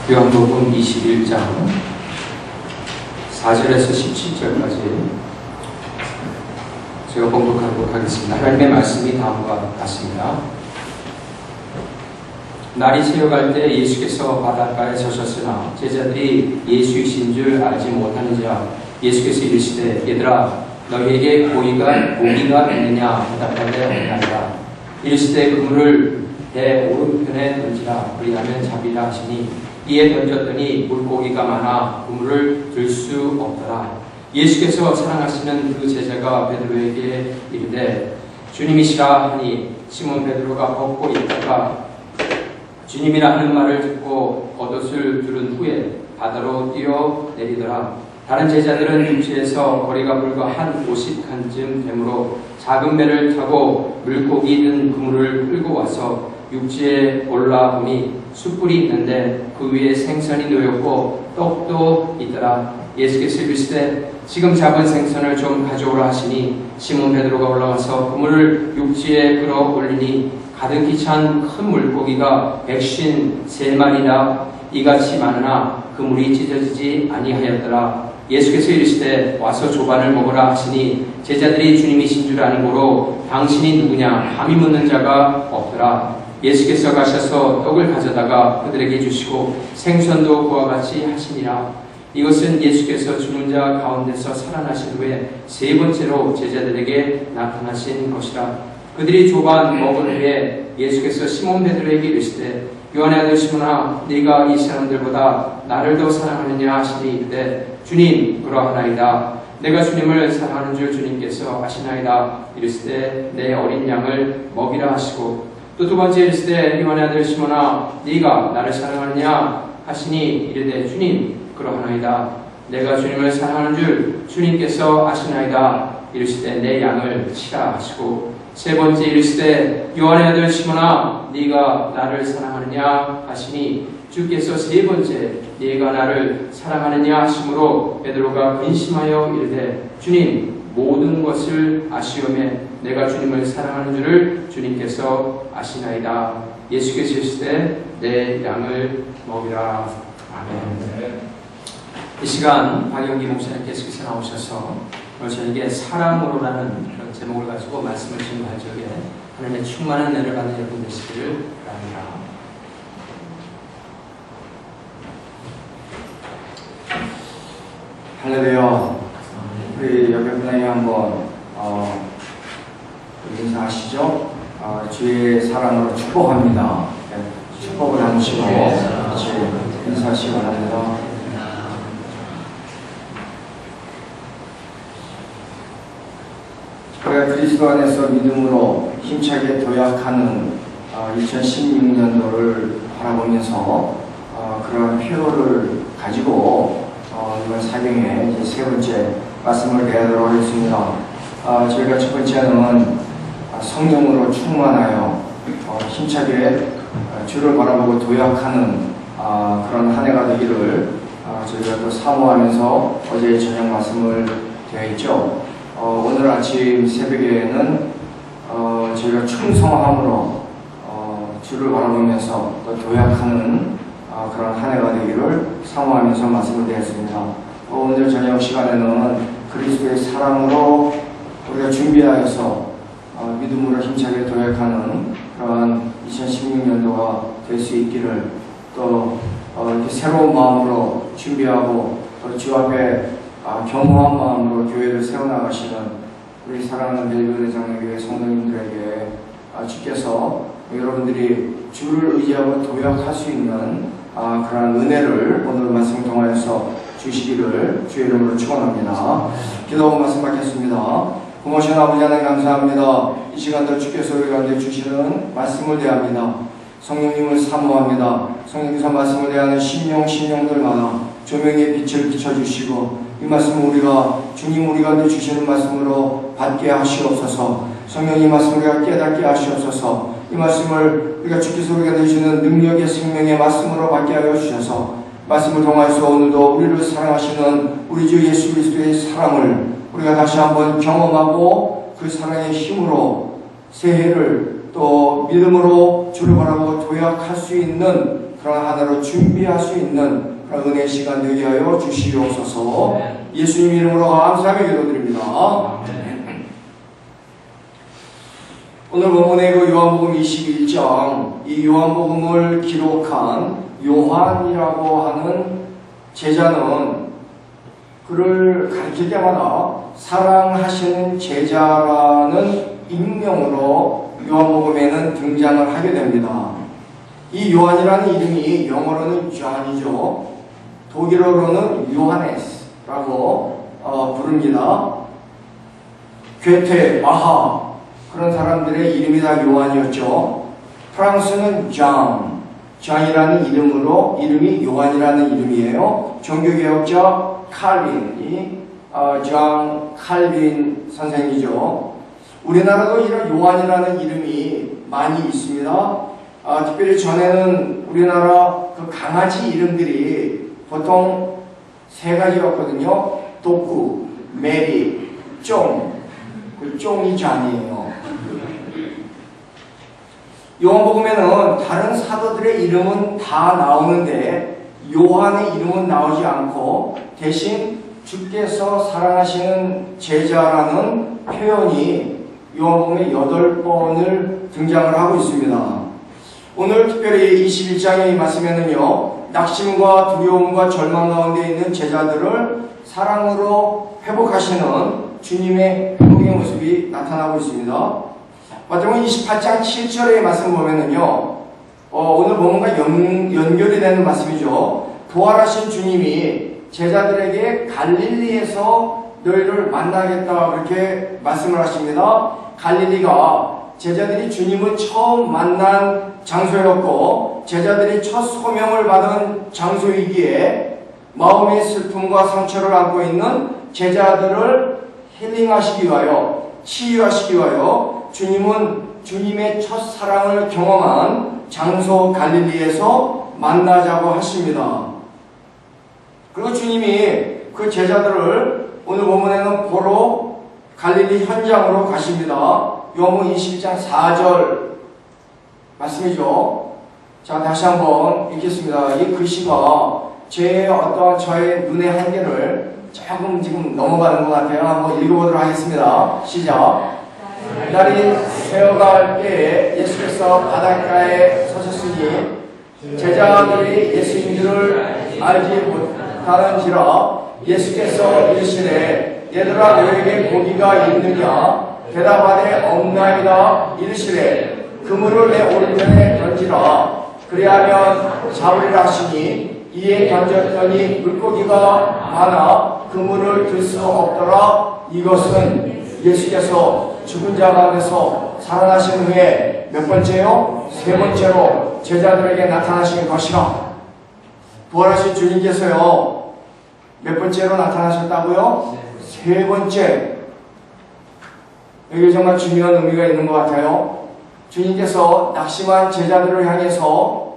요한복음 21장 4절에서 17절까지 제가 봉독하도록 하겠습니다. 하나님의 말씀이 다음과 같습니다. 날이 새어갈 때 예수께서 바닷가에 서셨으나 제자들이 예수이신 줄 알지 못하는지라 예수께서 이르시되 얘들아 너희에게 고기가 있느냐 대답하되 없나이다. 이르시되 그물을 배 오른편에 던지라 그리하면 잡으리라 하시니 이에 던졌더니 물고기가 많아 그물을 들 수 없더라. 예수께서 사랑하시는 그 제자가 베드로에게 이르되 주님이시라 하니 시몬 베드로가 벗고 있다가 주님이라 하는 말을 듣고 겉옷을 두른 후에 바다로 뛰어내리더라. 다른 제자들은 육지에서 거리가 불과 한 50칸쯤 되므로 작은 배를 타고 물고기 든 그물을 끌고 와서 육지에 올라보니 숯불이 있는데 그 위에 생선이 놓였고 떡도 있더라. 예수께서 이르시되 지금 잡은 생선을 좀 가져오라 하시니 시몬 베드로가 올라가서 그물을 육지에 끌어 올리니 가득히 찬 큰 물고기가 153마리나 이같이 많으나 그물이 찢어지지 아니하였더라. 예수께서 이르시되 와서 조반을 먹으라 하시니 제자들이 주님이신 줄 아는 고로 당신이 누구냐 감히 묻는 자가 없더라. 예수께서 가셔서 떡을 가져다가 그들에게 주시고 생선도 그와 같이 하시니라. 이것은 예수께서 죽은 자 가운데서 살아나신 후에 세 번째로 제자들에게 나타나신 것이라. 그들이 조반 먹은 후에 예수께서 시몬 베드로에게 이르시되 요한의 아들 시몬아 네가 이 사람들보다 나를 더 사랑하느냐 하시니 이르되 주님 그러하나이다. 내가 주님을 사랑하는 줄 주님께서 아시나이다. 이르시되 내 어린 양을 먹이라 하시고 또 두 번째 이르시되 요한의 아들 시몬아 네가 나를 사랑하느냐 하시니 이르되 주님 그러하나이다. 내가 주님을 사랑하는 줄 주님께서 아시나이다. 이르시되 내 양을 치라 하시고 세 번째 이르시되 요한의 아들 시몬아 네가 나를 사랑하느냐 하시니 주께서 세 번째 네가 나를 사랑하느냐 하심으로 베드로가 근심하여 이르되 주님 모든 것을 아시오매 내가 주님을 사랑하는 줄을 주님께서 아시나이다. 예수께서 이르시되 내 양을 먹이라. 아멘. 이 시간 박영기 목사님께서 나오셔서 저에게 사랑으로라는 그런 제목을 가지고 말씀을 증거할 적에 하나님의 충만한 은혜를 받는 여러분 되시기를 바랍니다. 할렐루야. 우리 옆에 분에게 한번 인사하시죠. 주의 사랑으로 축복합니다. 네, 축복을 하시고 같이 인사하시기 바랍니다. 우리가 그리스도 안에서 믿음으로 힘차게 도약하는 2016년도를 바라보면서 그런 표를 가지고 이번 사경에 이제 세 번째 말씀을 대하도록 하겠습니다. 저희가 첫 번째는 성령으로 충만하여 힘차게 주를 바라보고 도약하는 그런 한 해가 되기를 저희가 또 사모하면서 어제 저녁 말씀을 대했죠. 오늘 아침 새벽에는 저희가 충성함으로 주를 바라보면서 또 도약하는 그런 한 해가 되기를 사모하면서 말씀을 드렸습니다. 오늘 저녁 시간에는 그리스도의 사랑으로 우리가 준비하여서 믿음으로 힘차게 도약하는 그런 2016년도가 될 수 있기를 또 이렇게 새로운 마음으로 준비하고 또 주 앞에 겸허한 마음으로 교회를 세워나가시는 우리 사랑하는 벨그레 장로교회 성도님들에게 주께서 여러분들이 주를 의지하고 도약할 수 있는 그런 은혜를 오늘 말씀 통하여서 주시기를 주의 이름으로 축원합니다. 기도하고 말씀 받겠습니다. 고마우신 아버지 하나님 감사합니다. 이 시간도 주께서 우리 가운데 주시는 말씀을 대합니다. 성령님을 사모합니다. 성령께서 말씀을 대하는 심령들마다 조명의 빛을 비춰주시고 이 말씀을 우리가 주님 우리 가운데 주시는 말씀으로 받게 하시옵소서. 성령님 말씀을 우리가 깨닫게 하시옵소서. 이 말씀을 우리가 주께서 우리가 내주시는 능력의 생명의 말씀으로 받게 하여 주셔서 말씀을 통하여서 오늘도 우리를 사랑하시는 우리 주 예수 그리스도의 사랑을 우리가 다시 한번 경험하고 그 사랑의 힘으로 새해를 또 믿음으로 주를 바라보고 도약할 수 있는 그런 하나로 준비할 수 있는 그런 은혜 시간 되게 하여 주시옵소서. 예수님 이름으로 감사하며 기도드립니다. 오늘 본문의 그 요한복음 21장, 이 요한복음을 기록한 요한이라고 하는 제자는 그를 가르칠 때마다 사랑하시는 제자라는 익명으로 요한복음에는 등장을 하게 됩니다. 이 요한이라는 이름이 영어로는 존이죠. 독일어로는 요하네스라고 부릅니다. 괴테, 마하 그런 사람들의 이름이 다 요한이었죠. 프랑스는 존이라는 이름이 요한이라는 이름이에요. 종교개혁자 칼빈이 존 칼빈 선생이죠. 우리나라도 이런 요한이라는 이름이 많이 있습니다. 특별히 전에는 우리나라 그 강아지 이름들이 보통 세 가지였거든요. 도쿠, 메리, 쫑. 그 쫑이 존이에요. 요한복음에는 다른 사도들의 이름은 다 나오는데 요한의 이름은 나오지 않고 대신 주께서 사랑하시는 제자라는 표현이 요한복음에 8번을 등장을 하고 있습니다. 오늘 특별히 21장의 말씀에는요, 낙심과 두려움과 절망 가운데 있는 제자들을 사랑으로 회복하시는 주님의 회복의 모습이 나타나고 있습니다. 마태복음 28장 7절의 말씀 보면은요, 오늘 본문과 연결이 되는 말씀이죠. 부활하신 주님이 제자들에게 갈릴리에서 너희를 만나겠다 그렇게 말씀을 하십니다. 갈릴리가 제자들이 주님을 처음 만난 장소였고 제자들이 첫 소명을 받은 장소이기에 마음의 슬픔과 상처를 안고 있는 제자들을 힐링하시기 위하여 치유하시기 위하여 주님은 주님의 첫 사랑을 경험한 장소 갈릴리에서 만나자고 하십니다. 그리고 주님이 그 제자들을 오늘 본문에는 보러 갈릴리 현장으로 가십니다. 요한복음 21장 4절 말씀이죠. 자, 다시 한번 읽겠습니다. 이 글씨가 저의 눈의 한계를 조금 지금 넘어가는 것 같아요. 한번 읽어보도록 하겠습니다. 시작. 날이 새어갈 때에 예수께서 바닷가에 서셨으니 제자들이 예수인 줄을 알지 못하는지라 예수께서 이르시되 얘들아 너에게 고기가 있느냐 대답하되 없나이다 이르시되 그물을 내 오른편에 던지라 그리하면 잡으리라 하시니 이에 던졌더니 물고기가 많아 그물을 들 수 없더라. 이것은 예수께서 죽은 자 가운데서 살아나신 후에 몇 번째요? 세 번째로 제자들에게 나타나신 것이라. 부활하신 주님께서요 몇 번째로 나타나셨다고요? 세 번째. 여기 정말 중요한 의미가 있는 것 같아요. 주님께서 낙심한 제자들을 향해서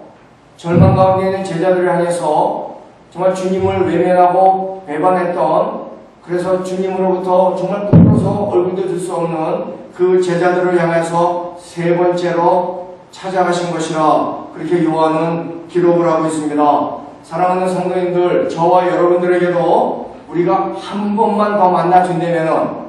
절망 가운데 있는 제자들을 향해서 정말 주님을 외면하고 배반했던 그래서 주님으로부터 정말 부끄러워서 얼굴도 들 수 없는 그 제자들을 향해서 세 번째로 찾아가신 것이라 그렇게 요한은 기록을 하고 있습니다. 사랑하는 성도님들, 저와 여러분들에게도 우리가 한 번만 더 만나준다면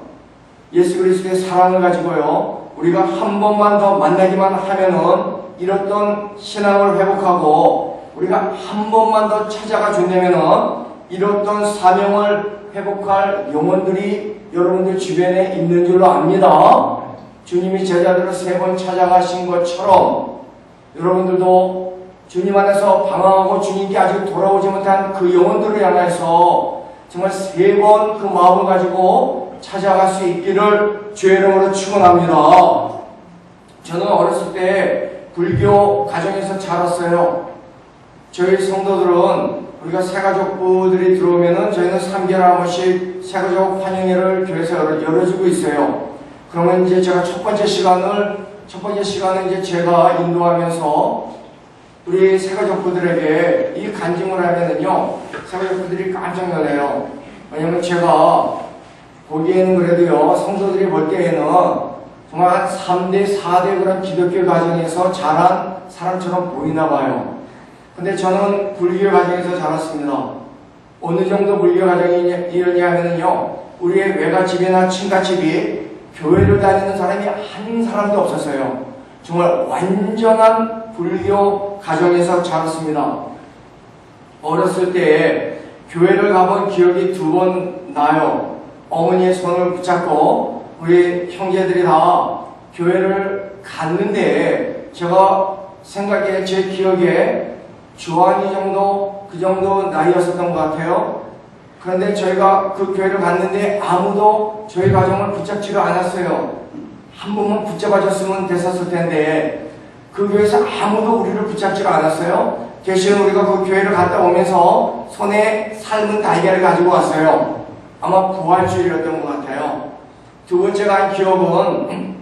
예수 그리스도의 사랑을 가지고요 우리가 한 번만 더 만나기만 하면은 이렇던 신앙을 회복하고 우리가 한 번만 더 찾아가 준다면은 이렇던 사명을 회복할 영혼들이 여러분들 주변에 있는 줄로 압니다. 주님이 제자들을 세 번 찾아가신 것처럼 여러분들도 주님 안에서 방황하고 주님께 아직 돌아오지 못한 그 영혼들을 향해서 정말 세 번 그 마음을 가지고 찾아갈 수 있기를 주의 이름으로 축원합니다. 저는 어렸을 때 불교 가정에서 자랐어요. 저희 성도들은 우리가 새가족부들이 들어오면은 저희는 3개월에 한 번씩 새가족 환영회를 교회에서 열어주고 있어요. 그러면 이제 제가 첫 번째 시간을 이제 제가 인도하면서 우리 새가족부들에게 이 간증을 하면은요, 새가족부들이 깜짝 놀래요. 왜냐면 제가 보기에는 그래도요, 성도들이 볼 때에는 정말 한 3대, 4대 그런 기독교 가정에서 자란 사람처럼 보이나 봐요. 근데 저는 불교 가정에서 자랐습니다. 어느 정도 불교 가정이냐면요, 우리의 외갓집이나 친갓집이 교회를 다니는 사람이 한 사람도 없었어요. 정말 완전한 불교 가정에서 자랐습니다. 어렸을 때 교회를 가본 기억이 2번 나요. 어머니의 손을 붙잡고 우리 형제들이 다 교회를 갔는데, 제가 생각에 제 기억에 주한이 정도 그 정도 나이였었던 것 같아요. 그런데 저희가 그 교회를 갔는데 아무도 저희 가정을 붙잡지를 않았어요. 한 번만 붙잡아줬으면 됐었을 텐데 그 교회에서 아무도 우리를 붙잡지를 않았어요. 대신 우리가 그 교회를 갔다 오면서 손에 삶은 달걀을 가지고 왔어요. 아마 부활주일이었던 것 같아요. 두 번째가 한 기억은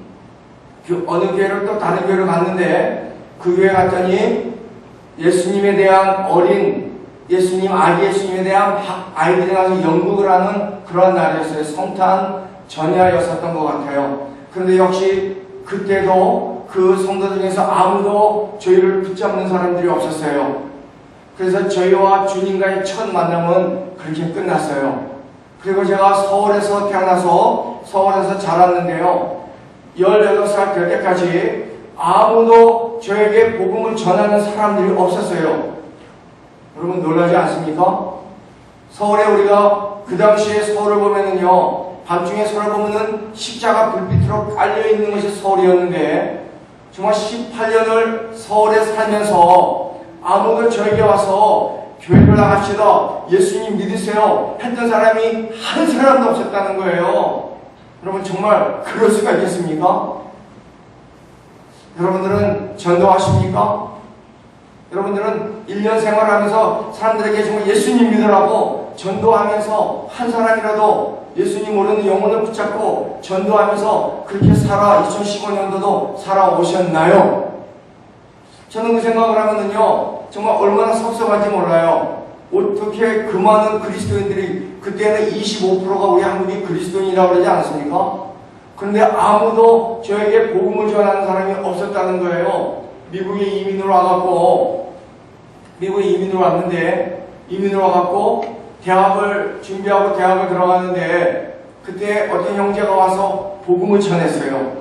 어느 교회를 또 다른 교회를 갔는데, 그 교회 갔더니 예수님에 대한 아기 예수님에 대한 아이들이 나서 연극을 하는 그런 날이었어요. 성탄 전야였었던 것 같아요. 그런데 역시 그때도 그 성도 중에서 아무도 저희를 붙잡는 사람들이 없었어요. 그래서 저희와 주님과의 첫 만남은 그렇게 끝났어요. 그리고 제가 서울에서 태어나서 서울에서 자랐는데요, 18살 될 때까지 아무도 저에게 복음을 전하는 사람들이 없었어요. 여러분 놀라지 않습니까? 서울에 우리가 그 당시에 서울을 보면은요, 밤중에 서울을 보면은 십자가 불빛으로 깔려있는 것이 서울이었는데, 정말 18년을 서울에 살면서 아무도 저에게 와서 교회를 나갑시다, 예수님 믿으세요 했던 사람이 한 사람도 없었다는 거예요. 여러분 정말 그럴 수가 있겠습니까? 여러분들은 전도하십니까? 여러분들은 1년 생활하면서 사람들에게 정말 예수님 믿으라고 전도하면서 한 사람이라도 예수님 모르는 영혼을 붙잡고 전도하면서 그렇게 2015년도도 살아오셨나요? 저는 그 생각을 하면은요, 정말 얼마나 섭섭한지 몰라요. 어떻게 그 많은 그리스도인들이, 그때는 25%가 우리 한국이 그리스도인이라고 그러지 않습니까? 그런데 아무도 저에게 복음을 전하는 사람이 없었다는 거예요. 미국에 이민으로 왔는데, 이민으로 와갖고 대학을 준비하고 대학을 들어갔는데, 그때 어떤 형제가 와서 복음을 전했어요.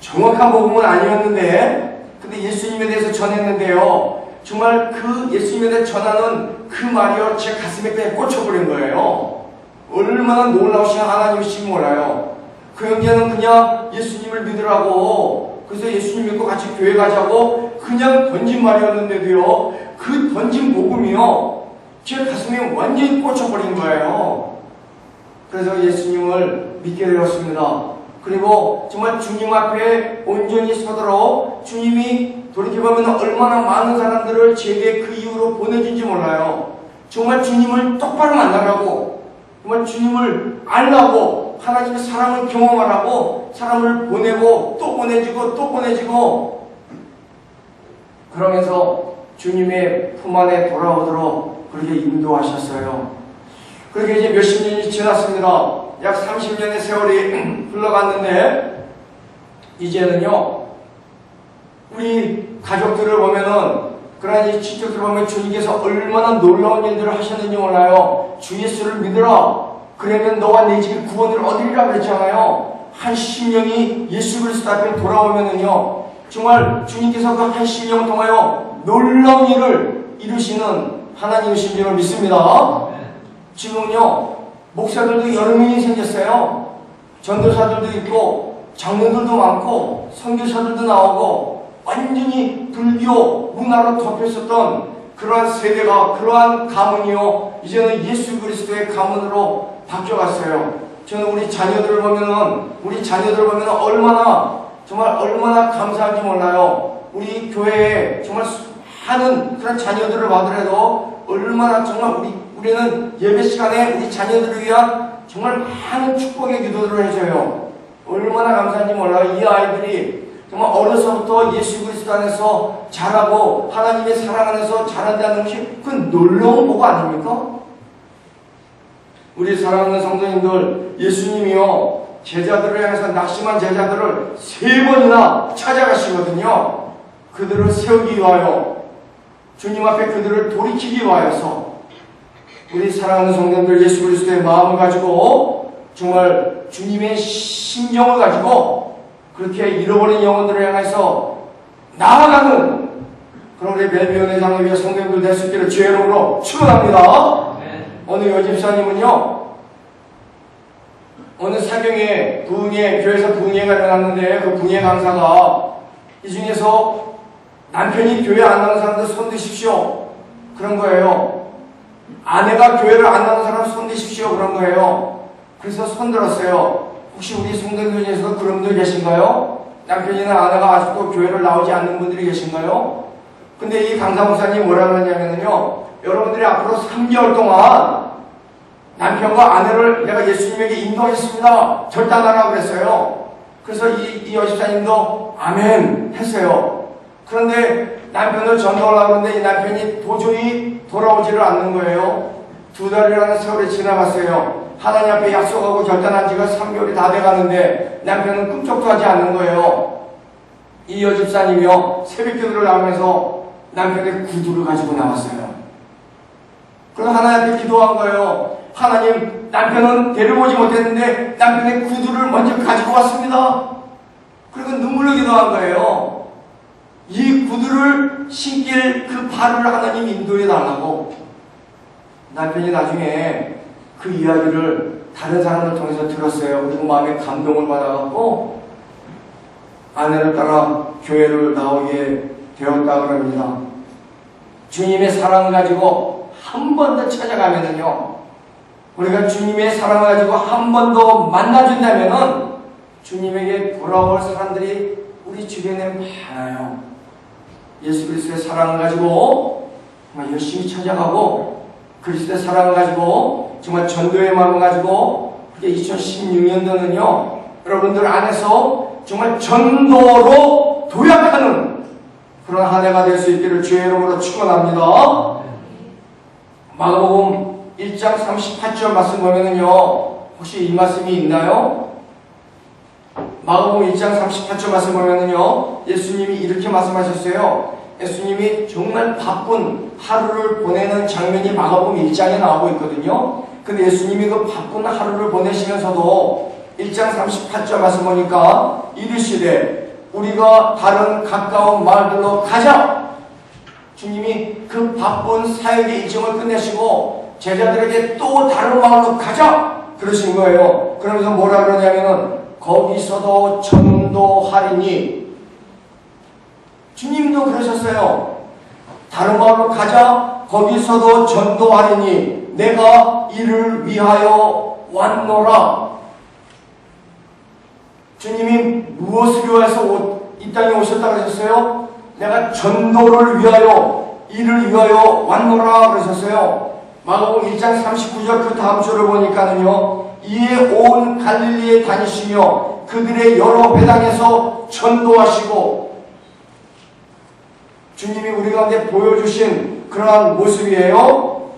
정확한 복음은 아니었는데, 근데 예수님에 대해서 전했는데요, 정말 그 예수님에 대해 전하는 그 말이요, 제 가슴에 그냥 꽂혀버린 거예요. 얼마나 놀라우신 하나님이신지 몰라요. 그 형제는 그냥 예수님을 믿으라고, 그래서 예수님 믿고 같이 교회 가자고 그냥 던진 말이었는데도요, 그 던진 복음이요, 제 가슴에 완전히 꽂혀버린 거예요. 그래서 예수님을 믿게 되었습니다. 그리고 정말 주님 앞에 온전히 서도록 주님이 돌이켜보면 얼마나 많은 사람들을 제게 그 이후로 보내준지 몰라요. 정말 주님을 똑바로 만나라고, 정말 주님을 알라고, 하나님의 사랑을 경험하라고 사람을 보내고 또 보내주고 또 보내주고, 그러면서 주님의 품 안에 돌아오도록 그렇게 인도하셨어요. 그렇게 이제 몇십 년이 지났습니다. 약 30년의 세월이 흘러갔는데, 이제는요, 우리 가족들을 보면은, 그러나 이 친척들을 보면 주님께서 얼마나 놀라운 일들을 하셨는지 몰라요. 주 예수를 믿으라, 그러면 너와 내 집이 구원을 얻으리라 그랬잖아요. 한 심령이 예수 그리스도 앞에 돌아오면은요, 정말 주님께서 그 한 심령을 통하여 놀라운 일을 이루시는 하나님이신 줄을 믿습니다. 지금은요, 목사들도 여러 명이 생겼어요. 전도사들도 있고 장로들도 많고 선교사들도 나오고, 완전히 불교 문화로 덮였었던 그러한 세대가, 그러한 가문이요, 이제는 예수 그리스도의 가문으로 바뀌어갔어요. 저는 우리 자녀들을 보면은 정말 얼마나 감사한지 몰라요. 우리 교회에 정말 많은 그런 자녀들을 봐더라도 얼마나 정말 우리는 예배 시간에 우리 자녀들을 위한 정말 많은 축복의 기도들을 해줘요. 얼마나 감사한지 몰라요. 이 아이들이 정말 어려서부터 예수 그리스도 안에서 자라고 하나님의 사랑 안에서 자란다는 것이 그 놀라운 복 아닙니까? 우리 사랑하는 성도님들, 예수님이요, 제자들을 향해서 낙심한 제자들을 3번이나 찾아가시거든요. 그들을 세우기 위하여. 주님 앞에 그들을 돌이키기 위하여서 우리 사랑하는 성도들 예수 그리스도의 마음을 가지고 정말 주님의 심정을 가지고 그렇게 잃어버린 영혼들을 향해서 나아가는 그런 우리 벨비온의 장로교회 성도들 될 수 있기를 주의 이름으로 축원합니다. 어느 여집사님은요, 어느 사경에 교회에서 부흥회가 일어났는데 그 부흥회 강사가 이 중에서 남편이 교회 안 나오는 사람들 손 드십시오 그런 거예요. 아내가 교회를 안 나오는 사람 손 드십시오 그런 거예요. 그래서 손 들었어요. 혹시 우리 성도들 중에서 그런 분들 계신가요? 남편이나 아내가 아직도 교회를 나오지 않는 분들이 계신가요? 근데 이 강사 목사님이 뭐라 그러냐면요, 여러분들이 앞으로 3개월 동안 남편과 아내를 내가 예수님에게 인도하겠습니다. 결단하라고 그랬어요. 그래서 이 여집사님도 아멘 했어요. 그런데 남편을 전도하려고 하는데 이 남편이 도저히 돌아오지를 않는 거예요. 2달이라는 세월이 지나갔어요. 하나님 앞에 약속하고 결단한 지가 3개월이 다 돼가는데 남편은 꿈쩍도 하지 않는 거예요. 이 여집사님이요, 새벽 기도를 나오면서 남편의 구두를 가지고 나왔어요. 그래서 하나님 앞에 기도한 거예요. 하나님, 남편은 데려오지 못했는데 남편의 구두를 먼저 가지고 왔습니다. 그리고 눈물로 기도한 거예요. 이 구두를 신길 그 발을 하나님 인도해 달라고. 남편이 나중에 그 이야기를 다른 사람을 통해서 들었어요. 그리고 마음에 감동을 받아갖고 아내를 따라 교회를 나오게 되었다고 합니다. 주님의 사랑을 가지고 한 번 더 찾아가면은요, 우리가 주님의 사랑을 가지고 한 번 더 만나준다면은 주님에게 돌아올 사람들이 우리 주변에 많아요. 예수 그리스도의 사랑을 가지고 정말 열심히 찾아가고 그리스도의 사랑을 가지고 정말 전도의 마음을 가지고 2016년도는요 여러분들 안에서 정말 전도로 도약하는 그런 한 해가 될 수 있기를 주의 이름으로 축원합니다. 마가복음 1장 38절 말씀 보면은요, 혹시 이 말씀이 있나요? 마가복음 1장 38절 말씀 보면은요, 예수님이 이렇게 말씀하셨어요. 예수님이 정말 바쁜 하루를 보내는 장면이 마가복음 1장에 나오고 있거든요. 근데 예수님이 그 바쁜 하루를 보내시면서도 1장 38절 말씀 보니까 이르시되 우리가 다른 가까운 마을들로 가자. 주님이 그 바쁜 사역의 일정을 끝내시고 제자들에게 또 다른 마을로 가자 그러신 거예요. 그러면서 뭐라 그러냐면은 거기서도 전도하리니. 주님도 그러셨어요. 다른 마을로 가자. 거기서도 전도하리니 내가 이를 위하여 왔노라. 주님이 무엇을 위해서 이 땅에 오셨다고 하셨어요? 내가 전도를 위하여, 이를 위하여 왔노라 그러셨어요. 마가복음 1장 39절 그 다음 절을 보니까는요, 이에 온 갈릴리에 다니시며 그들의 여러 회당에서 전도하시고. 주님이 우리 가운데 보여주신 그러한 모습이에요.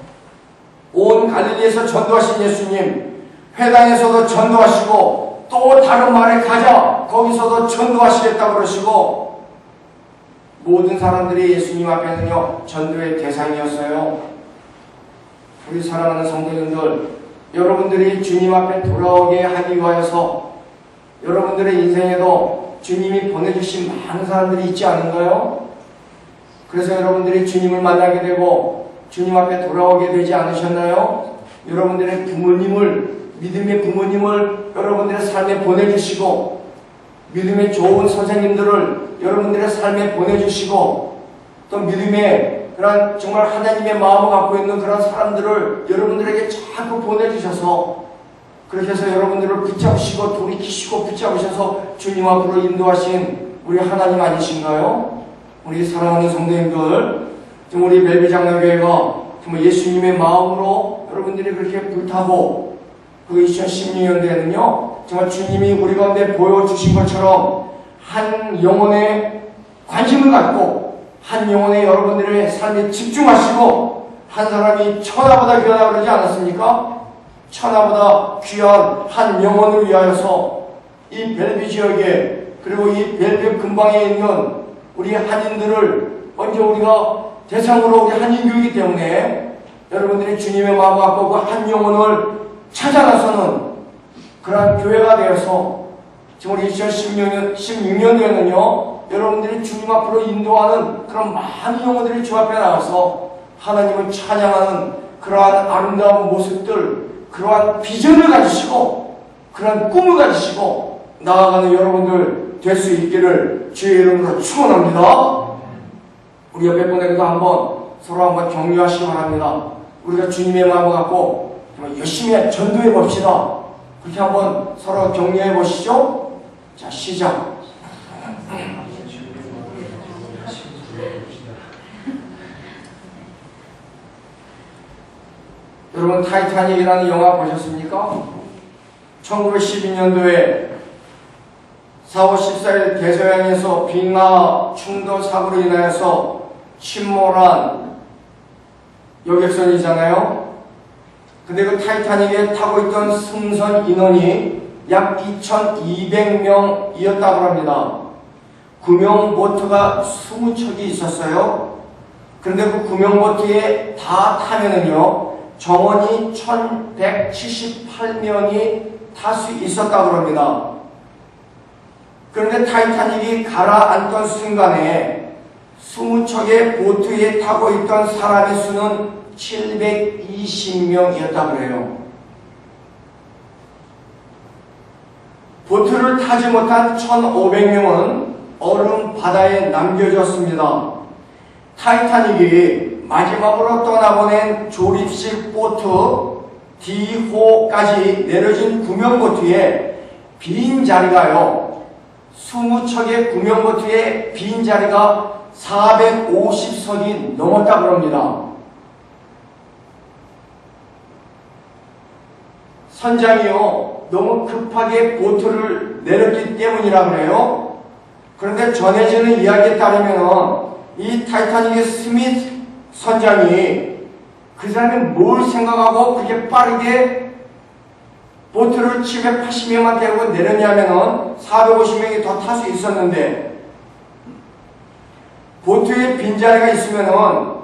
온 갈릴리에서 전도하신 예수님, 회당에서도 전도하시고 또 다른 마을에 가자. 거기서도 전도하시겠다고 그러시고, 모든 사람들이 예수님 앞에는요 전도의 대상이었어요. 우리 사랑하는 성도님들, 여러분들이 주님 앞에 돌아오게 하기 위하여서 여러분들의 인생에도 주님이 보내주신 많은 사람들이 있지 않은가요? 그래서 여러분들이 주님을 만나게 되고 주님 앞에 돌아오게 되지 않으셨나요? 여러분들의 부모님을, 믿음의 부모님을 여러분들의 삶에 보내주시고, 믿음의 좋은 선생님들을 여러분들의 삶에 보내주시고, 또 믿음의 그런 정말 하나님의 마음을 갖고 있는 그런 사람들을 여러분들에게 자꾸 보내주셔서, 그렇게 해서 여러분들을 붙잡으시고 돌이키시고 붙잡으셔서 주님 앞으로 인도하신 우리 하나님 아니신가요? 우리 사랑하는 성도님들, 지금 우리 멜비 장로교회가 정말 예수님의 마음으로 여러분들이 그렇게 불타고, 그 2016년도에는요 정말 주님이 우리 가운데 보여주신 것처럼 한 영혼에 관심을 갖고 한 영혼에 여러분들의 삶에 집중하시고, 한 사람이 천하보다 귀하다고 그러지 않았습니까? 천하보다 귀한 한 영혼을 위하여서 이 벨비 지역에, 그리고 이 벨비 근방에 있는 우리 한인들을 먼저 우리가 대상으로 우리 한인교이기 때문에 여러분들이 주님의 마음을 갖고 그 한 영혼을 찾아 나서는 그러한 교회가 되어서 지금 우리 2016년도에는요, 여러분들이 주님 앞으로 인도하는 그런 많은 영혼들이 주 앞에 나와서 하나님을 찬양하는 그러한 아름다운 모습들, 그러한 비전을 가지시고 그러한 꿈을 가지시고 나아가는 여러분들 될 수 있기를 주의 이름으로 축원합니다. 우리 옆에 분에게도 한번 서로 한번 격려하시기 바랍니다. 우리가 주님의 마음을 갖고 열심히 전도해 봅시다. 그렇게 한번 서로 격려해 보시죠. 자, 시작. 여러분, 타이타닉이라는 영화 보셨습니까? 1912년도에 4월 14일 대서양에서 빙하 충돌 사고로 인하여서 침몰한 여객선이잖아요. 근데 그 타이타닉에 타고 있던 승선 인원이 약 2,200명이었다고 합니다. 구명보트가 20척이 있었어요. 그런데 그 구명보트에 다 타면은요, 정원이 1,178명이 탈 수 있었다고 합니다. 그런데 타이타닉이 가라앉던 순간에 20척의 보트에 타고 있던 사람의 수는 720명이었다고 해요. 보트를 타지 못한 1,500명은 얼음 바다에 남겨졌습니다. 타이타닉이 마지막으로 떠나보낸 조립식 보트 D호까지 내려진 구명보트에 빈 자리가요, 20척의 구명보트에 빈 자리가 450석이 넘었다고 합니다. 선장이요, 너무 급하게 보트를 내렸기 때문이라 그래요. 그런데 전해지는 이야기에 따르면 이 타이타닉의 스미스 선장이 그 사람이 뭘 생각하고 그렇게 빠르게 보트를 780명만 데리고 내렸냐면은 450명이 더 탈 수 있었는데, 보트에 빈자리가 있으면은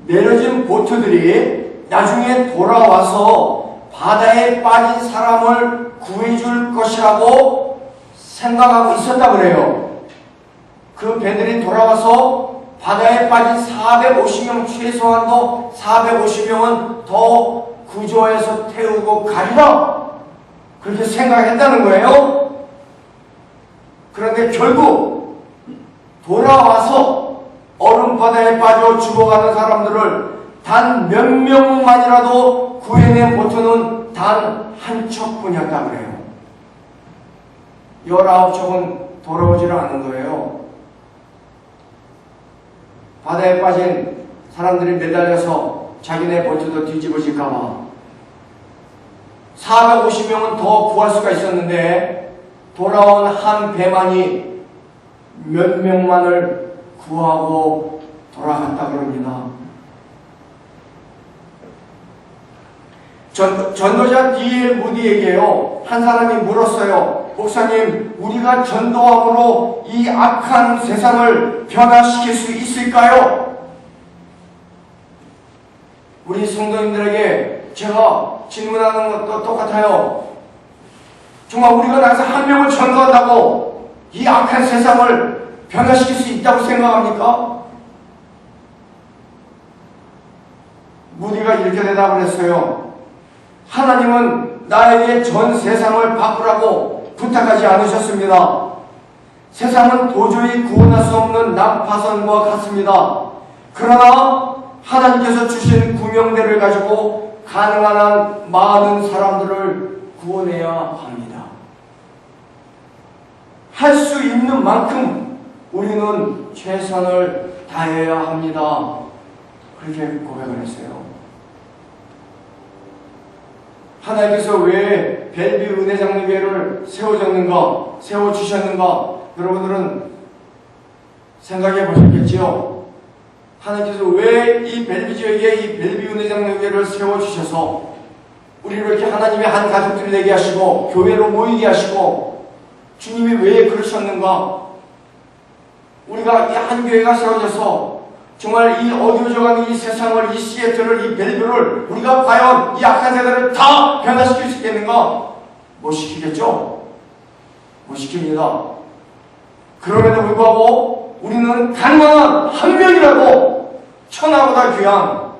내려진 보트들이 나중에 돌아와서 바다에 빠진 사람을 구해줄 것이라고 생각하고 있었다고 그래요. 그 배들이 돌아와서 바다에 빠진 450명, 최소한도 450명은 더 구조해서 태우고 가리라, 그렇게 생각했다는 거예요. 그런데 결국 돌아와서 얼음바다에 빠져 죽어가는 사람들을 단 몇 명만이라도 구해낸 보트는 단 한 척뿐이었다고 그래요. 19척은 돌아오지를 않은 거예요. 바다에 빠진 사람들이 매달려서 자기네 보트도 뒤집어질까봐 450명은 더 구할 수가 있었는데 돌아온 한 배만이 몇 명만을 구하고 돌아갔다고 합니다. 전도자 D.L. 무디에게요, 한 사람이 물었어요. 목사님, 우리가 전도함으로 이 악한 세상을 변화시킬 수 있을까요? 우리 성도님들에게 제가 질문하는 것도 똑같아요. 정말 우리가 나가서 한 명을 전도한다고 이 악한 세상을 변화시킬 수 있다고 생각합니까? 무디가 이렇게 대답을 했어요. 하나님은 나에게 전 세상을 바꾸라고 부탁하지 않으셨습니다. 세상은 도저히 구원할 수 없는 난파선과 같습니다. 그러나 하나님께서 주신 구명대를 가지고 가능한 한 많은 사람들을 구원해야 합니다. 할 수 있는 만큼 우리는 최선을 다해야 합니다. 그렇게 고백을 했어요. 하나님께서 왜 벨뷰 은혜장로교회를 세워주셨는가? 여러분들은 생각해 보셨겠지요? 하나님께서 왜 이 벨뷰 지역에 이 벨뷰 은혜장로교회를 세워주셔서 우리를 이렇게 하나님의 한 가족들이 되게 하시고 교회로 모이게 하시고 주님이 왜 그러셨는가? 우리가 이 한 교회가 세워져서 정말 이 어두워져가는 이 세상을, 이 시애틀을, 이 벨뷰를 우리가 과연 이 악한 세대를 다 변화시킬 수 있겠는가? 못 시키겠죠? 못 시킵니다. 그럼에도 불구하고 우리는 단만한 한 명이라도, 천하보다 귀한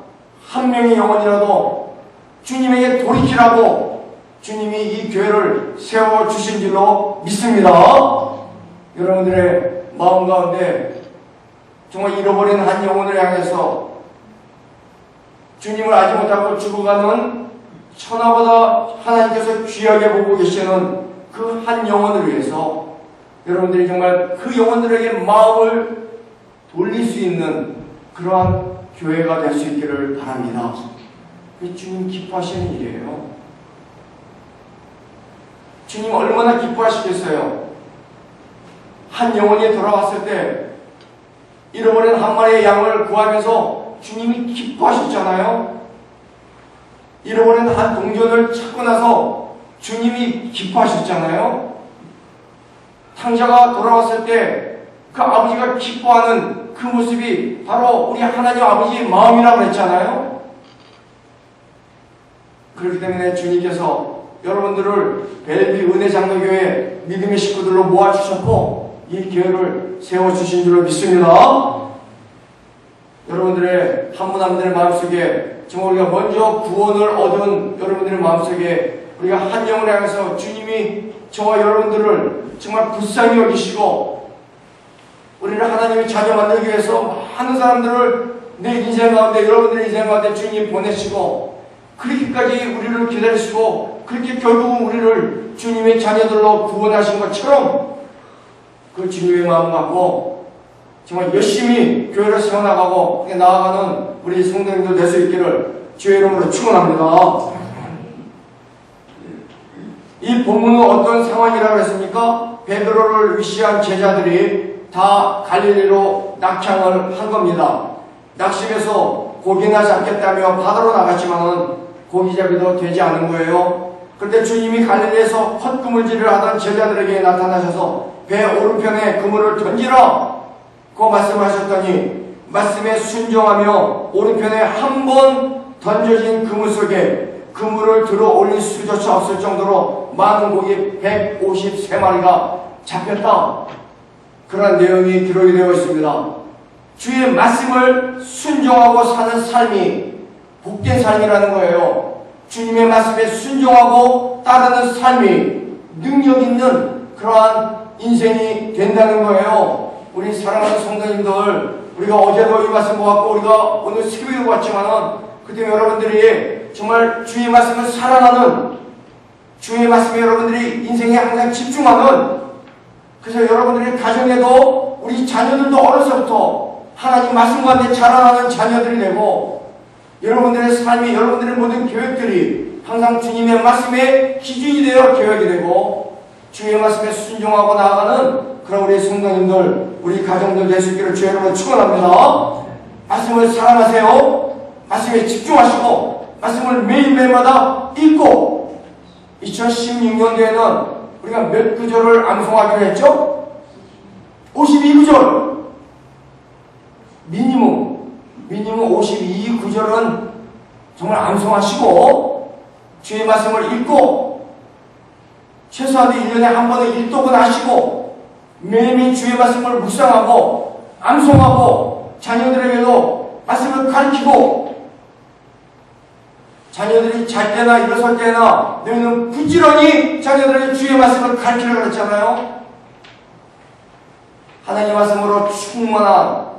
한 명의 영혼이라도 주님에게 돌이키라고 주님이 이 교회를 세워주신 줄로 믿습니다. 여러분들의 마음 가운데 정말 잃어버린 한 영혼을 향해서 주님을 알지 못하고 죽어가는, 천하보다 하나님께서 귀하게 보고 계시는 그 한 영혼을 위해서 여러분들이 정말 그 영혼들에게 마음을 돌릴 수 있는 그러한 교회가 될 수 있기를 바랍니다. 그게 주님 기뻐하시는 일이에요. 주님 얼마나 기뻐하시겠어요? 한 영혼이 돌아왔을 때 잃어버린 한 마리의 양을 구하면서 주님이 기뻐하셨잖아요. 잃어버린 한 동전을 찾고 나서 주님이 기뻐하셨잖아요. 탕자가 돌아왔을 때 그 아버지가 기뻐하는 그 모습이 바로 우리 하나님 아버지의 마음이라고 했잖아요. 그렇기 때문에 주님께서 여러분들을 벨뷰 은혜장로교회 믿음의 식구들로 모아주셨고 이 교회를 세워주신 줄로 믿습니다. 여러분들의 한 분 한 분들의 마음속에 정말 우리가 먼저 구원을 얻은 여러분들의 마음속에 우리가 한 영혼을 향해서 주님이 저와 여러분들을 정말 불쌍히 여기시고 우리를 하나님의 자녀 만들기 위해서 많은 사람들을 내 인생 가운데, 여러분들의 인생 가운데 주님 보내시고 그렇게까지 우리를 기다리시고 그렇게 결국은 우리를 주님의 자녀들로 구원하신 것처럼 그 주님의 마음 갖고 정말 열심히 교회를 세워나가고 나아가는 우리 성도님들 될 수 있기를 주의 이름으로 축원합니다. 이 본문은 어떤 상황이라고 했습니까? 베드로를 위시한 제자들이 다 갈릴리로 낙향을 한 겁니다. 낙심해서 고기나 잡겠다며 바다로 나갔지만은 고기잡이도 되지 않은 거예요. 그런데 주님이 갈릴리에서 헛그물질을 하던 제자들에게 나타나셔서 배 오른편에 그물을 던지라 그 말씀하셨더니 말씀에 순종하며 오른편에 한 번 던져진 그물 속에 그물을 들어 올릴 수조차 없을 정도로 많은 고기 153마리가 잡혔다. 그런 내용이 기록이 되어 있습니다. 주의 말씀을 순종하고 사는 삶이 복된 삶이라는 거예요. 주님의 말씀에 순종하고 따르는 삶이 능력 있는 그러한 인생이 된다는 거예요. 우리 사랑하는 성도님들, 우리가 어제도 이 말씀 보았고 우리가 오늘 새벽에 보았지만은 그때 여러분들이 정말 주의 말씀을 사랑하는, 주의 말씀에 여러분들이 인생에 항상 집중하는, 그래서 여러분들의 가정에도 우리 자녀들도 어려서부터 하나님 말씀 가운데 자라나는 자녀들이 되고 여러분들의 삶이, 여러분들의 모든 계획들이 항상 주님의 말씀의 기준이 되어 계획이 되고 주의 말씀에 순종하고 나아가는 그런 우리 성도님들, 우리 가정들 될 수 있기를 주의 이름으로 축원합니다. 말씀을 사랑하세요. 말씀에 집중하시고 말씀을 매일매일마다 읽고 2016년도에는 우리가 몇 구절을 암송하기로 했죠? 52구절. 미니멈 52구절은 정말 암송하시고 주의 말씀을 읽고 최소한 1년에 한 번은 일독은 하시고 매일매일 주의 말씀을 묵상하고 암송하고 자녀들에게도 말씀을 가르치고 자녀들이 잘 때나 일어설 때나 너희는 부지런히 자녀들에게 주의 말씀을 가르치려고 그랬잖아요. 하나님 말씀으로 충만한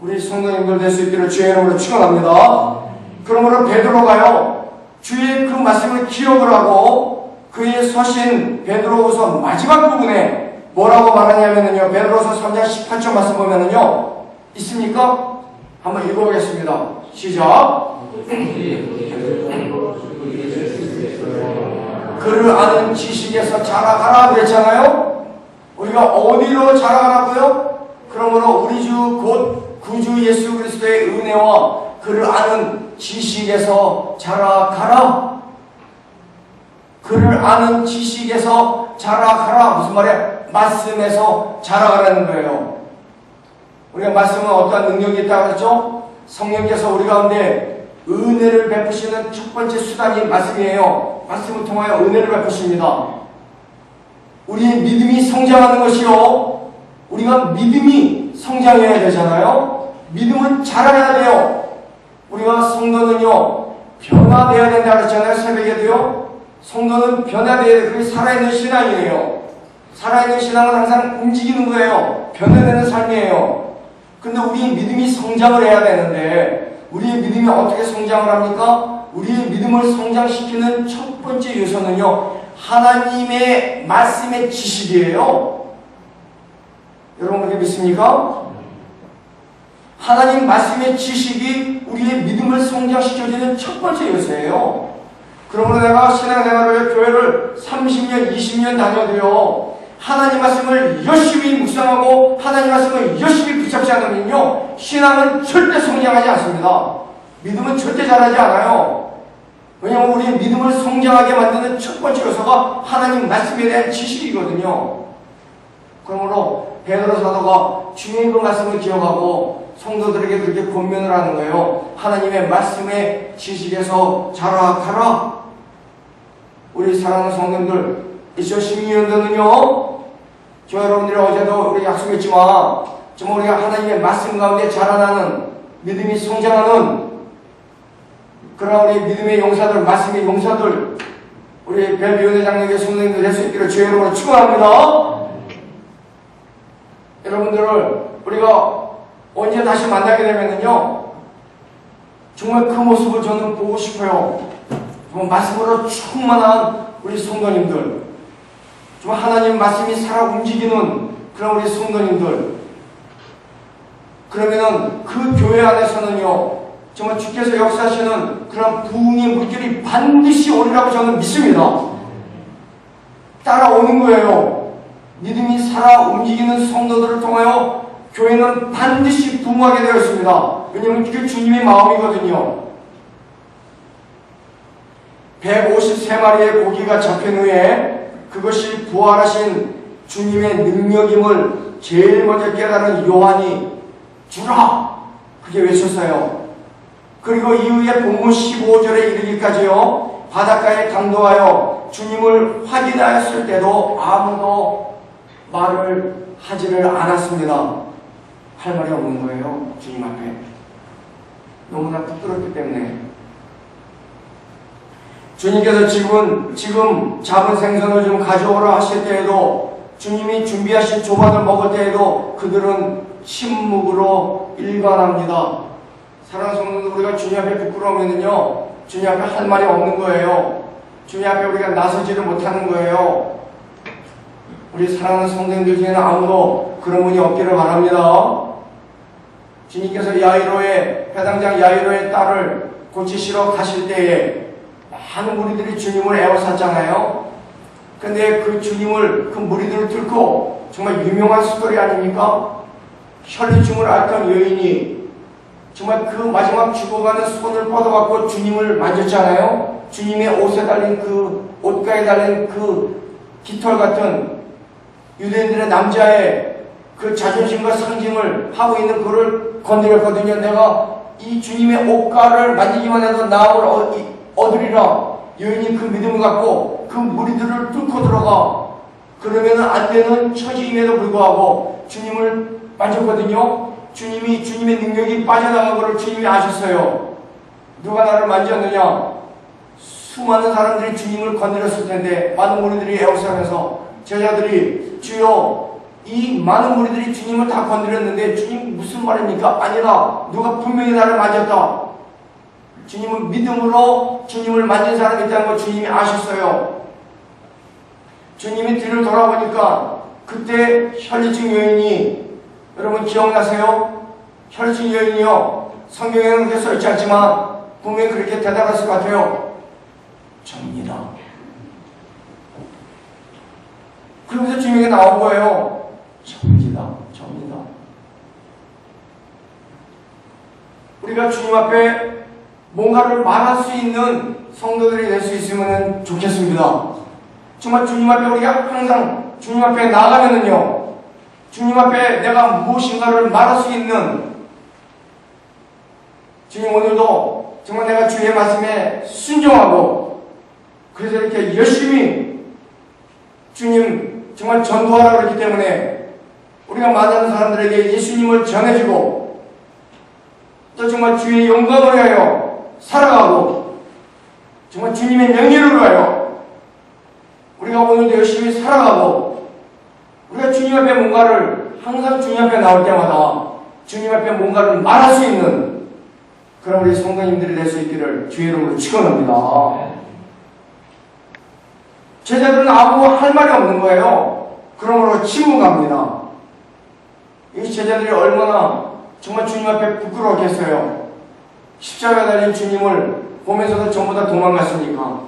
우리 성도님들 될 수 있기를 주의 이름으로 축원합니다. 그러므로 베드로가요 주의 그 말씀을 기억을 하고 그의 서신 베드로후서 마지막 부분에 뭐라고 말하냐면요, 베드로서 3장 18절 말씀 보면은요, 있습니까? 한번 읽어보겠습니다. 시작. 그를 아는 지식에서 자라가라 그랬잖아요. 우리가 어디로 자라가라고요? 그러므로 우리 주 곧 구주 예수 그리스도의 은혜와 그를 아는 지식에서 자라가라. 그를 아는 지식에서 자라가라. 무슨 말이야? 말씀에서 자라가라는 거예요. 우리가 말씀은 어떠한 능력이 있다고 했죠? 성령께서 우리 가운데 은혜를 베푸시는 첫 번째 수단이 말씀이에요. 말씀을 통하여 은혜를 베푸십니다. 우리의 믿음이 성장하는 것이요. 우리가 믿음이 성장해야 되잖아요. 믿음은 자라야 돼요. 우리가 성도는요, 변화되어야 된다 그랬잖아요. 새벽에도요. 성도는 변화되어야 돼요. 그게 살아있는 신앙이에요. 살아있는 신앙은 항상 움직이는 거예요. 변화되는 삶이에요. 근데 우리 믿음이 성장을 해야 되는데, 우리의 믿음이 어떻게 성장을 합니까? 우리의 믿음을 성장시키는 첫 번째 요소는요, 하나님의 말씀의 지식이에요. 여러분 그렇게 믿습니까? 하나님 말씀의 지식이 우리의 믿음을 성장시켜주는 첫 번째 요소예요. 그러므로 내가 신앙생활을 교회를 30년, 20년 다녀도요, 하나님 말씀을 열심히 묵상하고 하나님 말씀을 열심히 붙잡지 않으면요, 신앙은 절대 성장하지 않습니다. 믿음은 절대 자라지 않아요. 왜냐하면 우리의 믿음을 성장하게 만드는 첫 번째 요소가 하나님 말씀에 대한 지식이거든요. 그러므로 베드로 사도가 주님의 그 말씀을 기억하고 성도들에게 그렇게 권면을 하는 거예요. 하나님의 말씀의 지식에서 자라가라. 우리 사랑하는 성도님들, 2012년도는요, 저 여러분들이 어제도 우리 약속했지만 정말 우리가 하나님의 말씀 가운데 자라나는 믿음이 성장하는 그러나 우리 믿음의 용사들, 말씀의 용사들, 우리 별비원회 장로교 성도님들 될 수 있기를 주의 이름으로 축원합니다. 여러분들을 우리가 언제 다시 만나게 되면은요, 정말 그 모습을 저는 보고 싶어요. 정말 말씀으로 충만한 우리 성도님들, 정말 하나님 말씀이 살아 움직이는 그런 우리 성도님들, 그러면은 그 교회 안에서는요, 정말 주께서 역사하시는 그런 부흥의 물결이 반드시 오리라고 저는 믿습니다. 따라오는 거예요. 믿음이 살아 움직이는 성도들을 통하여 교회는 반드시 부흥하게 되어 있습니다. 왜냐하면 그게 주님의 마음이거든요. 153마리의 고기가 잡힌 후에 그것이 부활하신 주님의 능력임을 제일 먼저 깨달은 요한이 주라! 그게 외쳤어요. 그리고 이후에 본문 15절에 이르기까지요, 바닷가에 당도하여 주님을 확인하였을 때도 아무도 말을 하지를 않았습니다. 할 말이 없는 거예요. 주님 앞에. 너무나 부끄럽기 때문에. 주님께서 지금 잡은 생선을 좀 가져오라 하실 때에도, 주님이 준비하신 조반을 먹을 때에도 그들은 침묵으로 일관합니다. 사랑하는 성도들, 우리가 주님 앞에 부끄러우면요, 주님 앞에 할 말이 없는 거예요. 주님 앞에 우리가 나서지를 못하는 거예요. 우리 사랑하는 성도님들 중에는 아무도 그런 분이 없기를 바랍니다. 주님께서 야이로의, 회당장 야이로의 딸을 고치시러 가실 때에 많은 무리들이 주님을 애워쌌잖아요. 근데 그 주님을, 그 무리들을 뚫고 정말 유명한 스토리 아닙니까? 혈류증을 앓던 여인이 정말 그 마지막 죽어가는 손을 뻗어갖고 주님을 만졌잖아요. 주님의 옷에 달린 그, 옷가에 달린 그 깃털 같은 유대인들의 남자의 그 자존심과 상징을 하고 있는 그를 건드렸거든요. 내가 이 주님의 옷가를 만지기만 해도 나음을 얻으리라. 여인이 그 믿음을 갖고 그 무리들을 뚫고 들어가. 그러면 안 되는 처지임에도 불구하고 주님을 만졌거든요. 주님의 능력이 빠져나간 것을 주님이 아셨어요. 누가 나를 만졌느냐? 수많은 사람들이 주님을 건드렸을 텐데, 많은 무리들이 애워싸면서 제자들이, 주여, 이 많은 무리들이 주님을 다 건드렸는데 주님 무슨 말입니까? 아니라 누가 분명히 나를 만졌다. 주님은 믿음으로 주님을 만진 사람이 있다는 걸 주님이 아셨어요. 주님이 뒤를 돌아보니까 그때 혈류증 여인이, 여러분 기억나세요? 혈류증 여인이요, 성경에는 그렇게 써있지 않지만 분명히 그렇게 대답했을 것 같아요. 접니다. 그러면서 주님에게 나온 거예요. 접니다. 우리가 주님 앞에 뭔가를 말할 수 있는 성도들이 될 수 있으면 좋겠습니다. 정말 주님 앞에 우리가 항상 주님 앞에 나가면은요, 주님 앞에 내가 무엇인가를 말할 수 있는, 주님 오늘도 정말 내가 주의 말씀에 순종하고 그래서 이렇게 열심히 주님 정말 전도하라고 그랬기 때문에 우리가 많은 사람들에게 예수님을 전해주고 또 정말 주의 영광을 위하여 살아가고 정말 주님의 명예를 위하여 우리가 오늘도 열심히 살아가고 우리가 주님 앞에 뭔가를 항상 주님 앞에 나올 때마다 주님 앞에 뭔가를 말할 수 있는 그런 우리 성도님들이 될 수 있기를 주의 이름으로 축원합니다. 제자들은 아무 할 말이 없는 거예요. 그러므로 침묵합니다. 이 제자들이 얼마나 정말 주님 앞에 부끄러웠겠어요. 십자가 달린 주님을 보면서도 전부 다 도망갔으니까.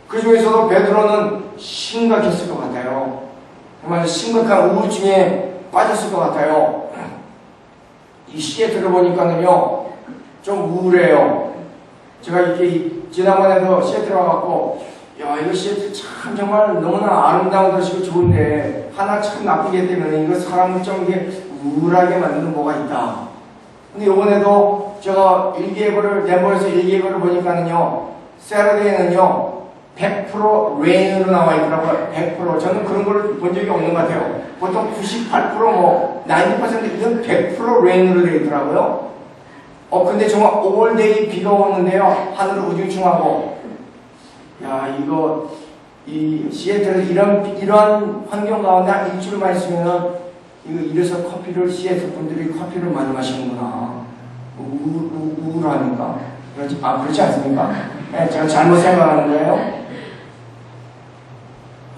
그 중에서도 베드로는 심각했을 것 같아요. 정말 심각한 우울증에 빠졌을 것 같아요. 이 시에 들어보니까는요, 좀 우울해요. 제가 이렇게 지난번에도 시에 들어가갖고, 야, 이거 시에 참 정말 너무나 아름다운 것이고 좋은데, 하나 참 나쁜 게 때문에 이거 사람을 좀 이게 우울하게 만드는 뭐가 있다. 근데 이번에도 제가 일기예보를, 덴버에서 일기예보를 보니까는요, 세러데이는요, 100% 레인으로 나와 있더라고요. 100%. 저는 그런 걸 본 적이 없는 것 같아요. 보통 98% 뭐, 90% 이건 100% 레인으로 되어 있더라고요. 근데 정말 올데이 비가 오는데요. 하늘은 우중충하고. 야, 이거, 이 시애틀에서 이러한 환경 가운데 한 일주일만 있으면은, 이래서 커피를, 시애틀 분들이 커피를 많이 마시는구나. 우울하니까. 그렇지 않습니까? 네, 제가 잘못 생각하는 거예요.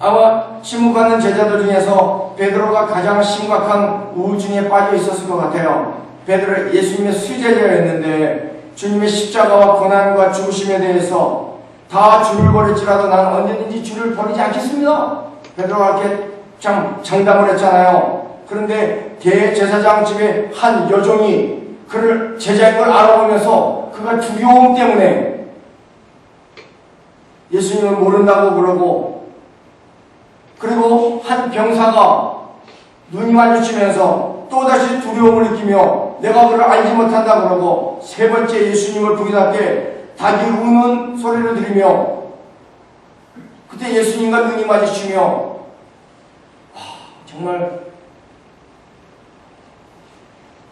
아마 침묵하는 제자들 중에서 베드로가 가장 심각한 우울증에 빠져 있었을 것 같아요. 베드로 예수님의 수제자였는데 주님의 십자가와 고난과 죽으심에 대해서 다 줄을 버릴지라도 나는 언제든지 줄을 버리지 않겠습니다. 베드로가 이렇게 참 장담을 했잖아요. 그런데 대제사장 집에 한 여종이 그를 제자인 걸 알아보면서 그가 두려움 때문에 예수님을 모른다고 그러고, 그리고 한 병사가 눈이 마주치면서 또다시 두려움을 느끼며 내가 그를 알지 못한다 그러고 세 번째 예수님을 부인하게 닭이 우는 소리를 들으며 그때 예수님과 눈이 마주치며 정말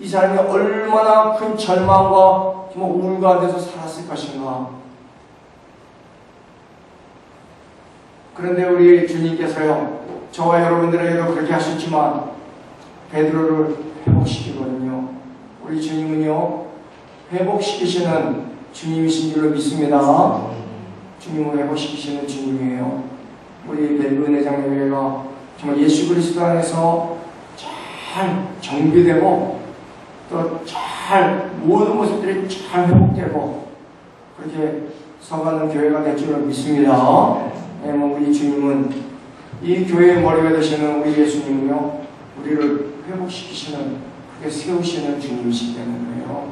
이 사람이 얼마나 큰 절망과 정말 우울 가운데서 살았을 것인가. 그런데 우리 주님께서요, 저와 여러분들에게도 그렇게 하셨지만 베드로를 회복시키거든요. 우리 주님은요, 회복시키시는 주님이신 줄로 믿습니다. 주님은 회복시키시는 주님이에요. 우리 멜빈 회장님과 정말 예수 그리스도 안에서 잘 정비되고 또 잘 모든 모습들이 잘 회복되고 그렇게 서가는 교회가 될 줄로 믿습니다. 우리 주님은 이 교회의 머리가 되시는 우리 예수님은요, 우리를 회복시키시는, 그렇게 세우시는 주님이시기 때문에요.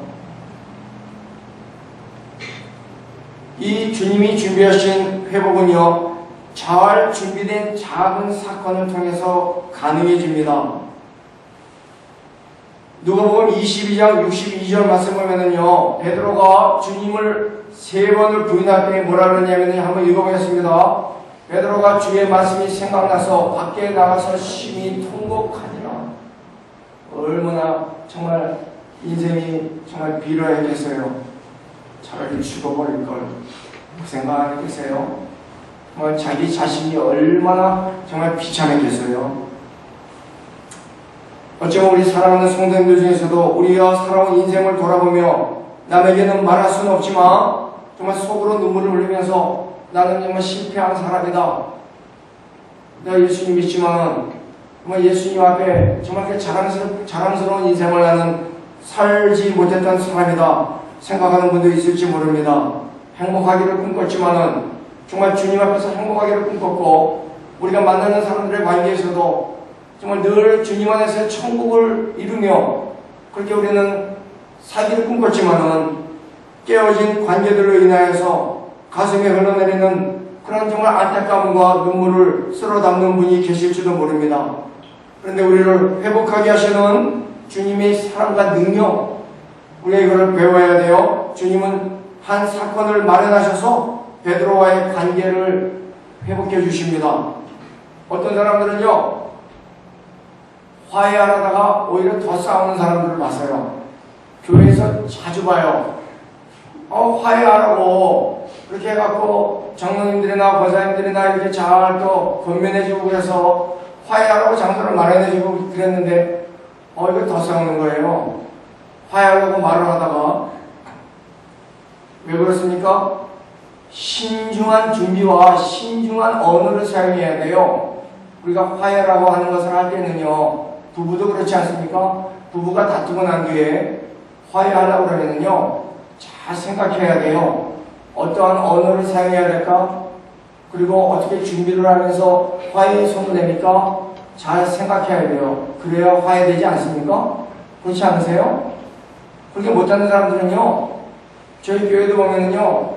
이 주님이 준비하신 회복은요, 잘 준비된 작은 사건을 통해서 가능해집니다. 누가복음 22장 62절 말씀 보면은요, 베드로가 주님을 3번을 부인할 때 뭐라 그러냐면요, 한번 읽어보겠습니다. 베드로가 주의 말씀이 생각나서 밖에 나가서 심히 통곡하니라. 얼마나 정말 인생이 정말 비루했겠어요. 차라리 죽어버릴 걸 그 생각 안 했겠어요? 정말 자기 자신이 얼마나 정말 비참했겠어요. 어쩌면 우리 사랑하는 성도님들 중에서도 우리가 살아온 인생을 돌아보며 남에게는 말할 수는 없지만 정말 속으로 눈물을 흘리면서 나는 정말 실패한 사람이다. 내가 예수님 믿지만 정말 예수님 앞에 정말 자랑스러운 인생을 나는 살지 못했던 사람이다 생각하는 분도 있을지 모릅니다. 행복하기를 꿈꿨지만은 정말 주님 앞에서 행복하기를 꿈꿨고 우리가 만나는 사람들의 관계에서도 정말 늘 주님 안에서 천국을 이루며 그렇게 우리는 살기를 꿈꿨지만은 깨어진 관계들로 인하여서 가슴에 흘러내리는 그런 정말 안타까움과 눈물을 쓸어 담는 분이 계실지도 모릅니다. 그런데 우리를 회복하게 하시는 주님의 사랑과 능력, 우리가 이거를 배워야 돼요. 주님은 한 사건을 마련하셔서 베드로와의 관계를 회복해 주십니다. 어떤 사람들은요, 화해하다가 오히려 더 싸우는 사람들을 봤어요. 교회에서 자주 봐요. 화해하라고 그렇게 해갖고 장로님들이나 권사님들이나 이렇게 잘 또 권면해주고 그래서 화해하라고 장소를 마련해주고 그랬는데 이거 더 싸우는 거예요. 화해하려고 말을 하다가. 왜 그렇습니까? 신중한 준비와 신중한 언어를 사용해야 돼요. 우리가 화해라고 하는 것을 할 때는요, 부부도 그렇지 않습니까? 부부가 다투고 난 뒤에 화해하려고 그러면요, 잘 생각해야 돼요. 어떠한 언어를 사용해야 될까? 그리고 어떻게 준비를 하면서 화해에 손을 냅니까? 잘 생각해야 돼요. 그래야 화해되지 않습니까? 그렇지 않으세요? 그렇게 못하는 사람들은요, 저희 교회도 보면은요,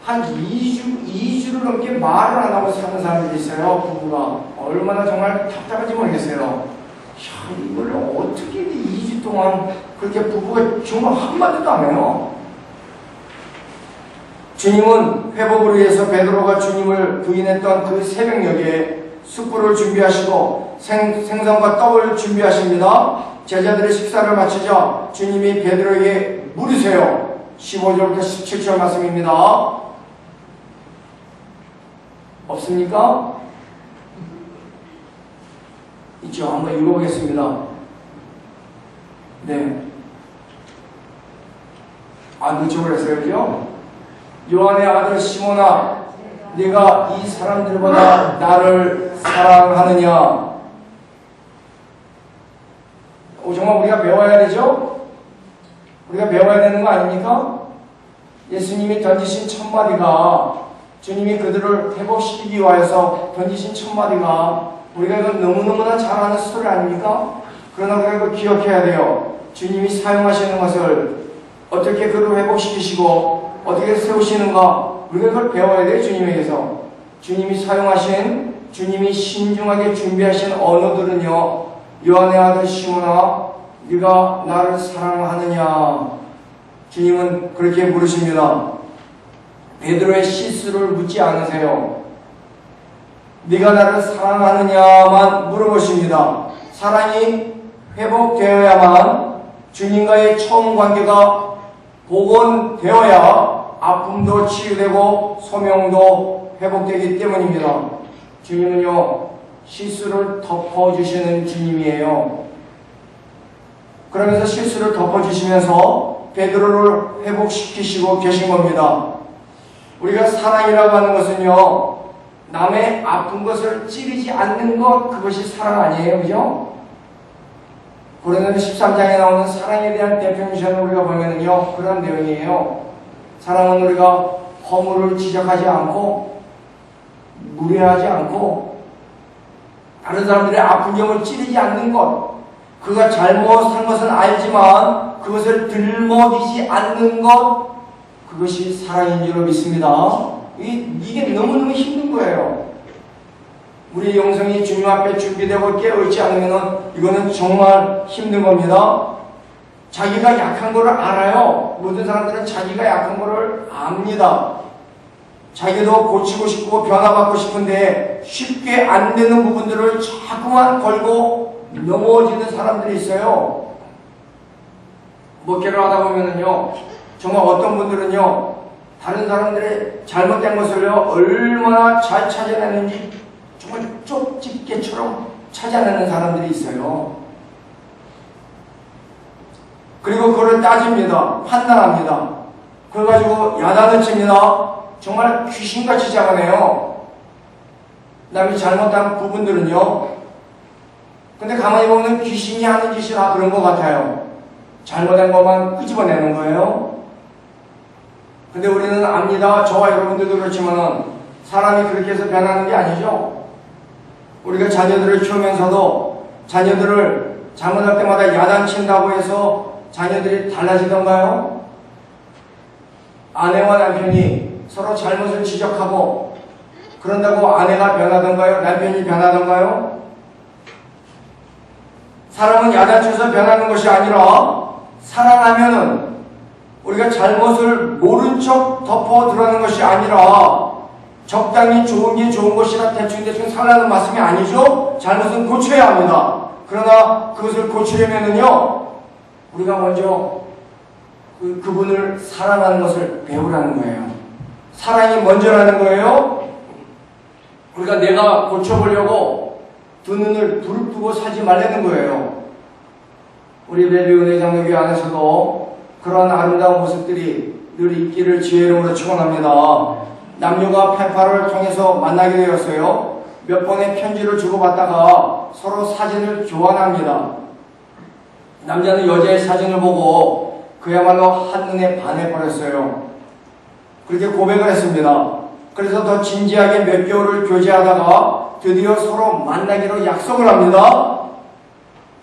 한 2주를 넘게 말을 안 하고 사는 사람들이 있어요, 부부가. 얼마나 정말 답답한지 모르겠어요. 야, 이걸 어떻게 2주 동안 그렇게 부부가 정말 한마디도 안 해요. 주님은 회복을 위해서 베드로가 주님을 부인했던 그 새벽녘에 숯불을 준비하시고 생선과 떡을 준비하십니다. 제자들의 식사를 마치자 주님이 베드로에게 물으세요. 15절부터 17절 말씀입니다. 없습니까? 있죠. 한번 읽어보겠습니다. 네. 놓쳐버렸어요. 그죠? 요한의 아들 시몬아, 네가 이 사람들보다 나를 사랑하느냐? 정말 우리가 배워야 되죠? 우리가 배워야 되는 거 아닙니까? 예수님이 던지신 첫마디가, 주님이 그들을 회복시키기 위해서 던지신 첫마디가 우리가 이건 너무너무나 잘 아는 스토리 아닙니까? 그러나 우리가 이거 기억해야 돼요. 주님이 사용하시는 것을 어떻게 그를 회복시키시고 어떻게 세우시는가, 우리가 그걸 배워야 돼요. 주님에게서. 주님이 사용하신, 주님이 신중하게 준비하신 언어들은요, 요한의 아들 시몬아, 네가 나를 사랑하느냐? 주님은 그렇게 물으십니다. 베드로의 실수를 묻지 않으세요. 네가 나를 사랑하느냐만 물어보십니다. 사랑이 회복되어야만 주님과의 처음 관계가 복원되어야 아픔도 치유되고 소명도 회복되기 때문입니다. 주님은요, 실수를 덮어주시는 주님이에요. 그러면서 실수를 덮어주시면서 베드로를 회복시키시고 계신 겁니다. 우리가 사랑이라고 하는 것은요, 남의 아픈 것을 찌르지 않는 것, 그것이 사랑 아니에요. 그죠? 고린도서 13장에 나오는 사랑에 대한 데피니션을 우리가 보면은요, 그런 내용이에요. 사랑은 우리가 허물을 지적하지 않고, 무례하지 않고, 다른 사람들의 아픈 점을 찌르지 않는 것, 그가 잘못한 것은 알지만 그것을 들먹이지 않는 것, 그것이 사랑인 줄 믿습니다. 이게 너무너무 힘든 거예요. 우리 영성이 주님 앞에 준비되고 깨어있지 않으면 이거는 정말 힘든 겁니다. 자기가 약한 거를 알아요. 모든 사람들은 자기가 약한 거를 압니다. 자기도 고치고 싶고 변화받고 싶은데 쉽게 안 되는 부분들을 자꾸만 걸고 넘어지는 사람들이 있어요. 목회를 하다 보면은요, 정말 어떤 분들은요, 다른 사람들의 잘못된 것을요, 얼마나 잘 찾아내는지 정말 쪽집게처럼 찾아내는 사람들이 있어요. 그리고 그걸 따집니다. 판단합니다. 그걸 가지고 야단을 칩니다. 정말 귀신같이 잡아내요. 남이 잘못한 부분들은요. 근데 가만히 보면 귀신이 하는 짓이 다 그런 것 같아요. 잘못한 것만 끄집어내는 거예요. 근데 우리는 압니다. 저와 여러분들도 그렇지만 사람이 그렇게 해서 변하는 게 아니죠. 우리가 자녀들을 키우면서도 자녀들을 잘못할 때마다 야단친다고 해서 자녀들이 달라지던가요? 아내와 남편이 서로 잘못을 지적하고 그런다고 아내가 변하던가요? 남편이 변하던가요? 사람은 야단쳐서 변하는 것이 아니라 사랑하면은 우리가 잘못을 모른 척 덮어 들어가는 것이 아니라 적당히 좋은 게 좋은 것이라 대충 살라는 말씀이 아니죠. 잘못은 고쳐야 합니다. 그러나 그것을 고치려면은요, 우리가 먼저 그분을 사랑하는 것을 배우라는 거예요. 사랑이 먼저라는 거예요. 우리가 내가 고쳐보려고 두 눈을 부릅뜨고 살지 말라는 거예요. 우리 레비은혜 장로교회 안에서도 그런 아름다운 모습들이 늘 있기를 주의 이름으로 축원합니다. 남녀가 페파를 통해서 만나게 되었어요. 몇 번의 편지를 주고받다가 서로 사진을 교환합니다. 남자는 여자의 사진을 보고 그야말로 한눈에 반해버렸어요. 그렇게 고백을 했습니다. 그래서 더 진지하게 몇 개월을 교제하다가 드디어 서로 만나기로 약속을 합니다.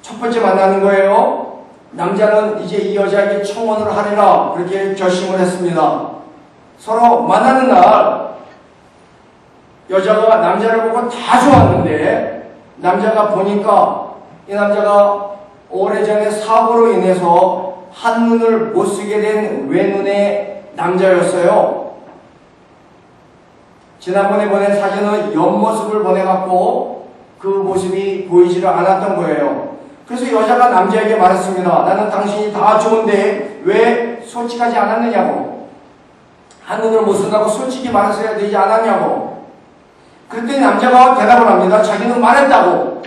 첫 번째 만나는 거예요. 남자는 이제 이 여자에게 청혼을 하리라 그렇게 결심을 했습니다. 서로 만나는 날 여자가 남자를 보고 다 좋았는데 남자가 보니까 이 남자가 오래전에 사고로 인해서 한눈을 못 쓰게 된 외눈의 남자였어요. 지난번에 보낸 사진은 옆모습을 보내갖고 그 모습이 보이지를 않았던 거예요. 그래서 여자가 남자에게 말했습니다. 나는 당신이 다 좋은데 왜 솔직하지 않았느냐고. 한눈을 못 쓴다고 솔직히 말했어야 되지 않았냐고. 그랬더니 남자가 대답을 합니다. 자기는 말했다고.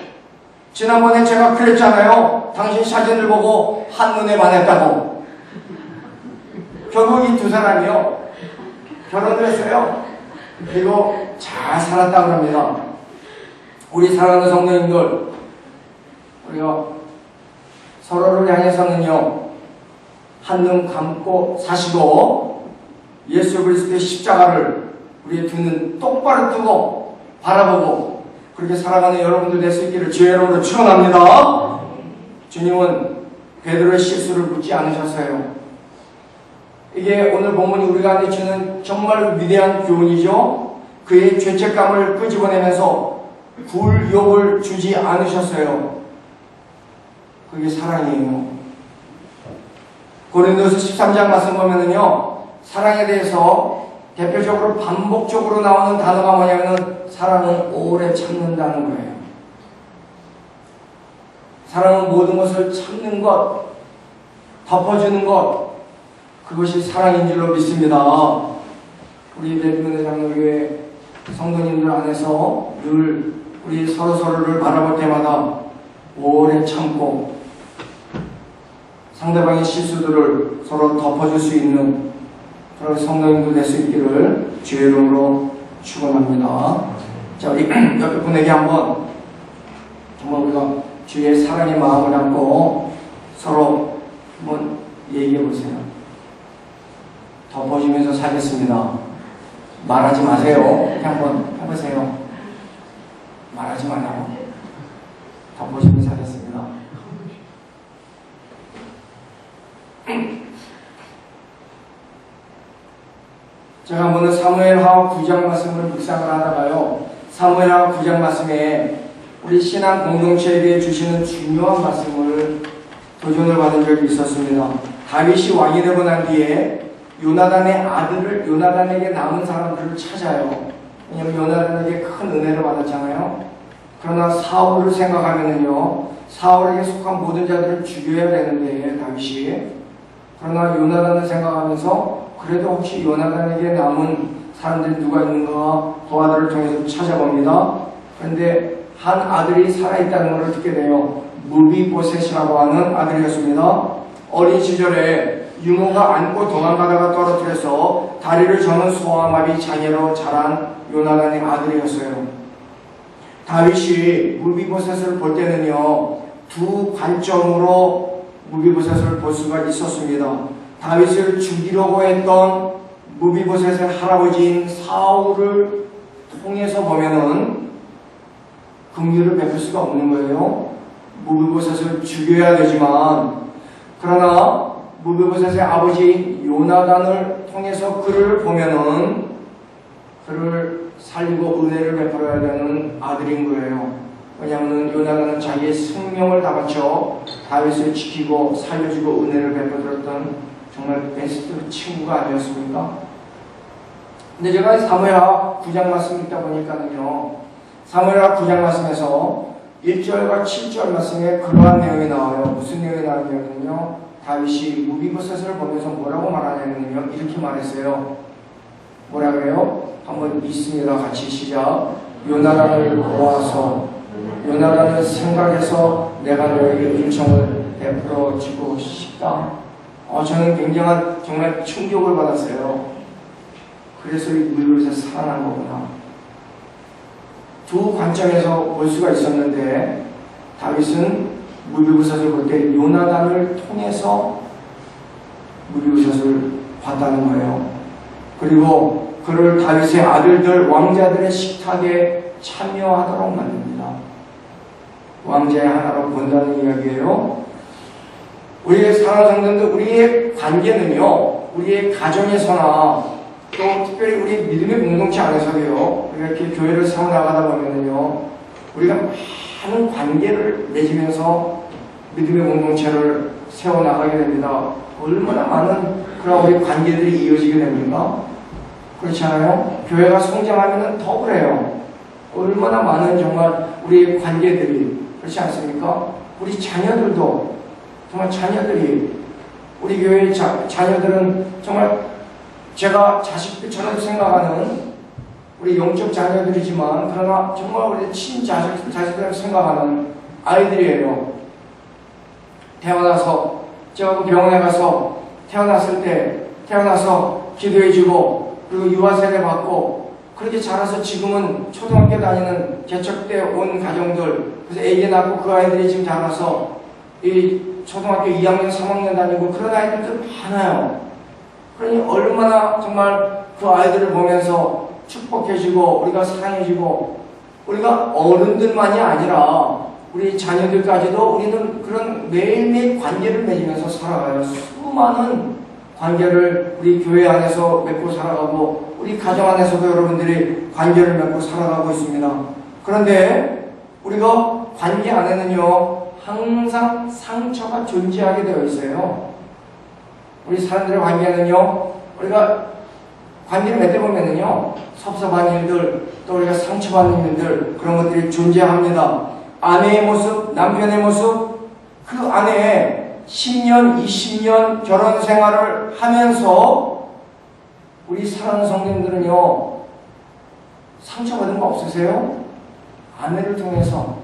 지난번에 제가 그랬잖아요. 당신 사진을 보고 한눈에 반했다고. 결국 이 두 사람이요, 결혼을 했어요. 그리고 잘 살았다고 합니다. 우리 사랑하는 성도님들, 우리가 서로를 향해서는요, 한눈 감고 사시고 예수 그리스도의 십자가를 우리의 두 눈 똑바로 뜨고 바라보고 그렇게 살아가는 여러분들 될 수 있기를 주의 이름으로 축원합니다. 주님은 베드로의 실수를 묻지 않으셨어요. 이게 오늘 본문이 우리가 안에 주는 정말 위대한 교훈이죠. 그의 죄책감을 끄집어내면서 굴욕을 주지 않으셨어요. 그게 사랑이에요. 고린도서 13장 말씀 보면은요, 사랑에 대해서 대표적으로 반복적으로 나오는 단어가 뭐냐면 사랑은 오래 참는다는 거예요. 사랑은 모든 것을 참는 것, 덮어주는 것, 그것이 사랑인 줄로 믿습니다. 우리 레비은혜 장로교회 성도님들 안에서 늘 우리 서로를 바라볼 때마다 오래 참고 상대방의 실수들을 서로 덮어줄 수 있는 그런 성도님들 될 수 있기를 주의 이름으로 축원합니다. 자, 우리 옆에 분에게 한번 정말 우리가 주의 사랑의 마음을 담고 서로 한번 얘기해 보세요. 덮어주면서 살겠습니다. 말하지 마세요. 그냥 한번 해보세요. 말하지 말라고. 덮어주면서 살겠습니다. 제가 한번은 사무엘하 9장 말씀을 묵상을 하다가요, 사무엘하 9장 말씀에 우리 신앙 공동체에게 주시는 중요한 말씀을 도전을 받은 적이 있었습니다. 다윗이 왕이 되고 난 뒤에 요나단의 아들을, 요나단에게 남은 사람들을 찾아요. 왜냐면 요나단에게 큰 은혜를 받았잖아요. 그러나 사울을 생각하면은요, 사울에게 속한 모든 자들을 죽여야 되는데 다윗이, 그러나 요나단을 생각하면서 그래도 혹시 요나단에게 남은 사람들이 누가 있는가 그 아들을 통해서 찾아봅니다. 그런데 한 아들이 살아있다는 것을 듣게 돼요. 무비보셋이라고 하는 아들이었습니다. 어린 시절에 유모가 안고 도망가다가 떨어뜨려서 다리를 저는 소아마비 장애로 자란 요나단의 아들이었어요. 다윗이 무비보셋을 볼 때는요, 두 관점으로 무비보셋을 볼 수가 있었습니다. 다윗을 죽이려고 했던 무비보셋의 할아버지인 사울을 통해서 보면은 긍휼을 베풀 수가 없는 거예요. 무비보셋을 죽여야 되지만, 그러나 무비보셋의 아버지 요나단을 통해서 그를 보면은 그를 살리고 은혜를 베풀어야 되는 아들인 거예요. 왜냐하면 요나단은 자기의 생명을 다 바쳐 다윗을 지키고 살려주고 은혜를 베풀었던 정말 베스트 친구가 아니었습니까? 근데 제가 사무엘하 9장 말씀 읽다 보니까는요, 사무엘하 9장 말씀에서 1절과 7절 말씀에 그러한 내용이 나와요. 무슨 내용이 나오냐면요, 다윗이 무비보셋을 보면서 뭐라고 말하냐면요, 이렇게 말했어요. 뭐라 그래요? 한번 읽습니다. 같이 시작. 요나단을 보아서, 요나단을 생각해서 내가 너에게 은총을 베풀어 주고 싶다. 저는 굉장한 정말 충격을 받았어요. 그래서 이 무비보셋을 사랑한 거구나. 두 관점에서 볼 수가 있었는데, 다윗은 무비보셋을 볼 때 요나단을 통해서 무비보셋을 봤다는 거예요. 그리고 그를 다윗의 아들들, 왕자들의 식탁에 참여하도록 만듭니다. 왕자의 하나로 본다는 이야기예요. 우리의 사랑하는 성도들, 우리의 관계는요, 우리의 가정에서나 또 특별히 우리 믿음의 공동체 안에서도요, 우리가 이렇게 교회를 세워나가다 보면은요, 우리가 많은 관계를 맺으면서 믿음의 공동체를 세워나가게 됩니다. 얼마나 많은 그런 우리 관계들이 이어지게 됩니까? 그렇지 않아요? 교회가 성장하면 더 그래요. 얼마나 많은 정말 우리 관계들이, 그렇지 않습니까? 우리 자녀들도, 정말 자녀들이, 우리 교회의 자녀들은 정말 제가 자식들처럼 생각하는 우리 영적 자녀들이지만, 그러나 정말 우리 친자식처럼 생각하는 아이들이에요. 태어나서, 제가 병원에 가서 태어났을 때, 태어나서 기도해주고, 그리고 유아세례 받고, 그렇게 자라서 지금은 초등학교 다니는 개척대 온 가정들, 그래서 아기 낳고 그 아이들이 지금 자라서 이 초등학교 2학년, 3학년 다니고 그런 아이들도 많아요. 그러니 얼마나 정말 그 아이들을 보면서 축복해주고 우리가 사랑해주고, 우리가 어른들만이 아니라 우리 자녀들까지도 우리는 그런 매일매일 관계를 맺으면서 살아가요. 수많은 관계를 우리 교회 안에서 맺고 살아가고, 우리 가정 안에서도 여러분들이 관계를 맺고 살아가고 있습니다. 그런데 우리가 관계 안에는요, 항상 상처가 존재하게 되어 있어요. 우리 사람들의 관계는요, 우리가 관계를 맺다 보면은요, 섭섭한 일들, 또 우리가 상처받는 일들, 그런 것들이 존재합니다. 아내의 모습, 남편의 모습, 그 안에 10년, 20년 결혼 생활을 하면서 우리 사랑하는 성도님들은요, 상처받은 거 없으세요? 아내를 통해서,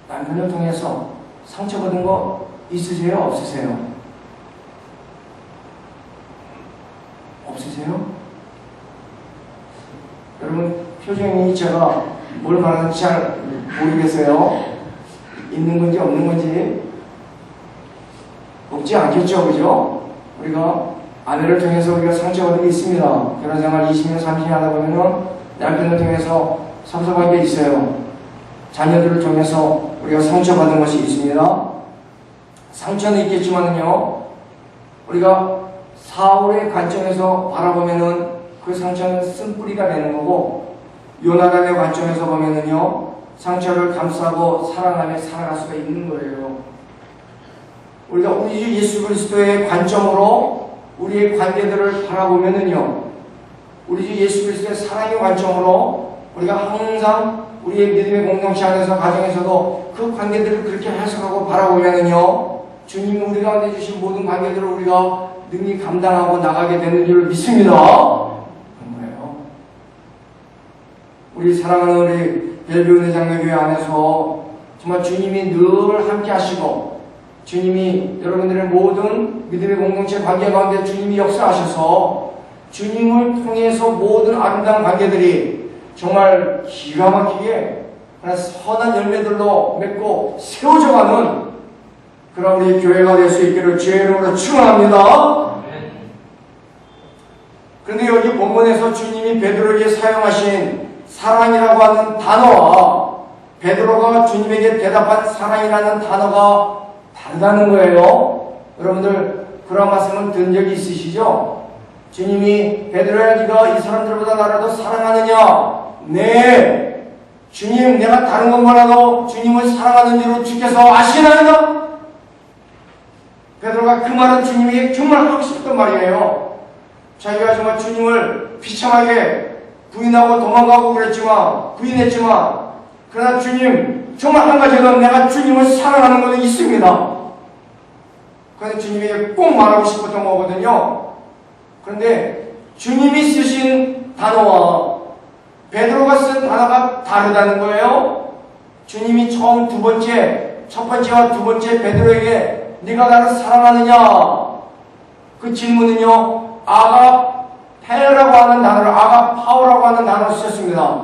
남편을 통해서 상처받은 거 있으세요? 없으세요? 없으세요? 여러분, 표정이 제가 뭘 말하는지 잘 모르겠어요. 있는 건지 없는 건지. 없지 않겠죠, 그죠? 우리가 아내를 통해서 우리가 상처받은 게 있습니다. 결혼생활 20년, 30년 하다 보면은 남편을 통해서 섭섭한 게 있어요. 자녀들을 통해서 우리가 상처받은 것이 있습니다. 상처는 있겠지만은요, 우리가 사울의 관점에서 바라보면은 그 상처는 쓴뿌리가 되는 거고, 요나단의 관점에서 보면은요, 상처를 감싸고 사랑하며 살아갈 수가 있는 거예요. 우리가 우리 주 예수 그리스도의 관점으로 우리의 관계들을 바라보면은요, 우리 주 예수 그리스도의 사랑의 관점으로 우리가 항상 우리의 믿음의 공동체 안에서, 가정에서도 그 관계들을 그렇게 해석하고 바라보면은요, 주님이 우리 가운데 주신 모든 관계들을 우리가 능히 감당하고 나가게 되는 줄 믿습니다. 그런 거예요. 우리 사랑하는 우리 벨뷰 장로교회 안에서 정말 주님이 늘 함께 하시고, 주님이 여러분들의 모든 믿음의 공동체 관계 가운데 주님이 역사하셔서 주님을 통해서 모든 아름다운 관계들이 정말 기가 막히게 선한 열매들로 맺고 세워져가는 그런 우리 교회가 될 수 있기를 주의 이름으로 축원합니다. 그런데 여기 본문에서 주님이 베드로에게 사용하신 사랑이라고 하는 단어와 베드로가 주님에게 대답한 사랑이라는 단어가 다르다는 거예요. 여러분들 그런 말씀은 들은 적이 있으시죠? 주님이 베드로야, 네가 이 사람들보다 나를 더 사랑하느냐? 네. 주님, 내가 다른 건 몰라도 주님을 사랑하는 줄로 주께서 아시나이다? 베드로가 그 말은 주님에게 정말 하고 싶었던 말이에요. 자기가 정말 주님을 비참하게 부인하고 도망가고 부인했지만, 그러나 주님, 정말 한 가지는 내가 주님을 사랑하는 것은 있습니다. 그런데 주님에게 꼭 말하고 싶었던 거거든요. 그런데 주님이 쓰신 단어와 베드로가 쓴 단어가 다르다는 거예요. 주님이 첫 번째와 두 번째 베드로에게 네가 나를 사랑하느냐? 그 질문은요, 아가페라고 하는 단어를, 아가파오라고 하는 단어를 쓰셨습니다.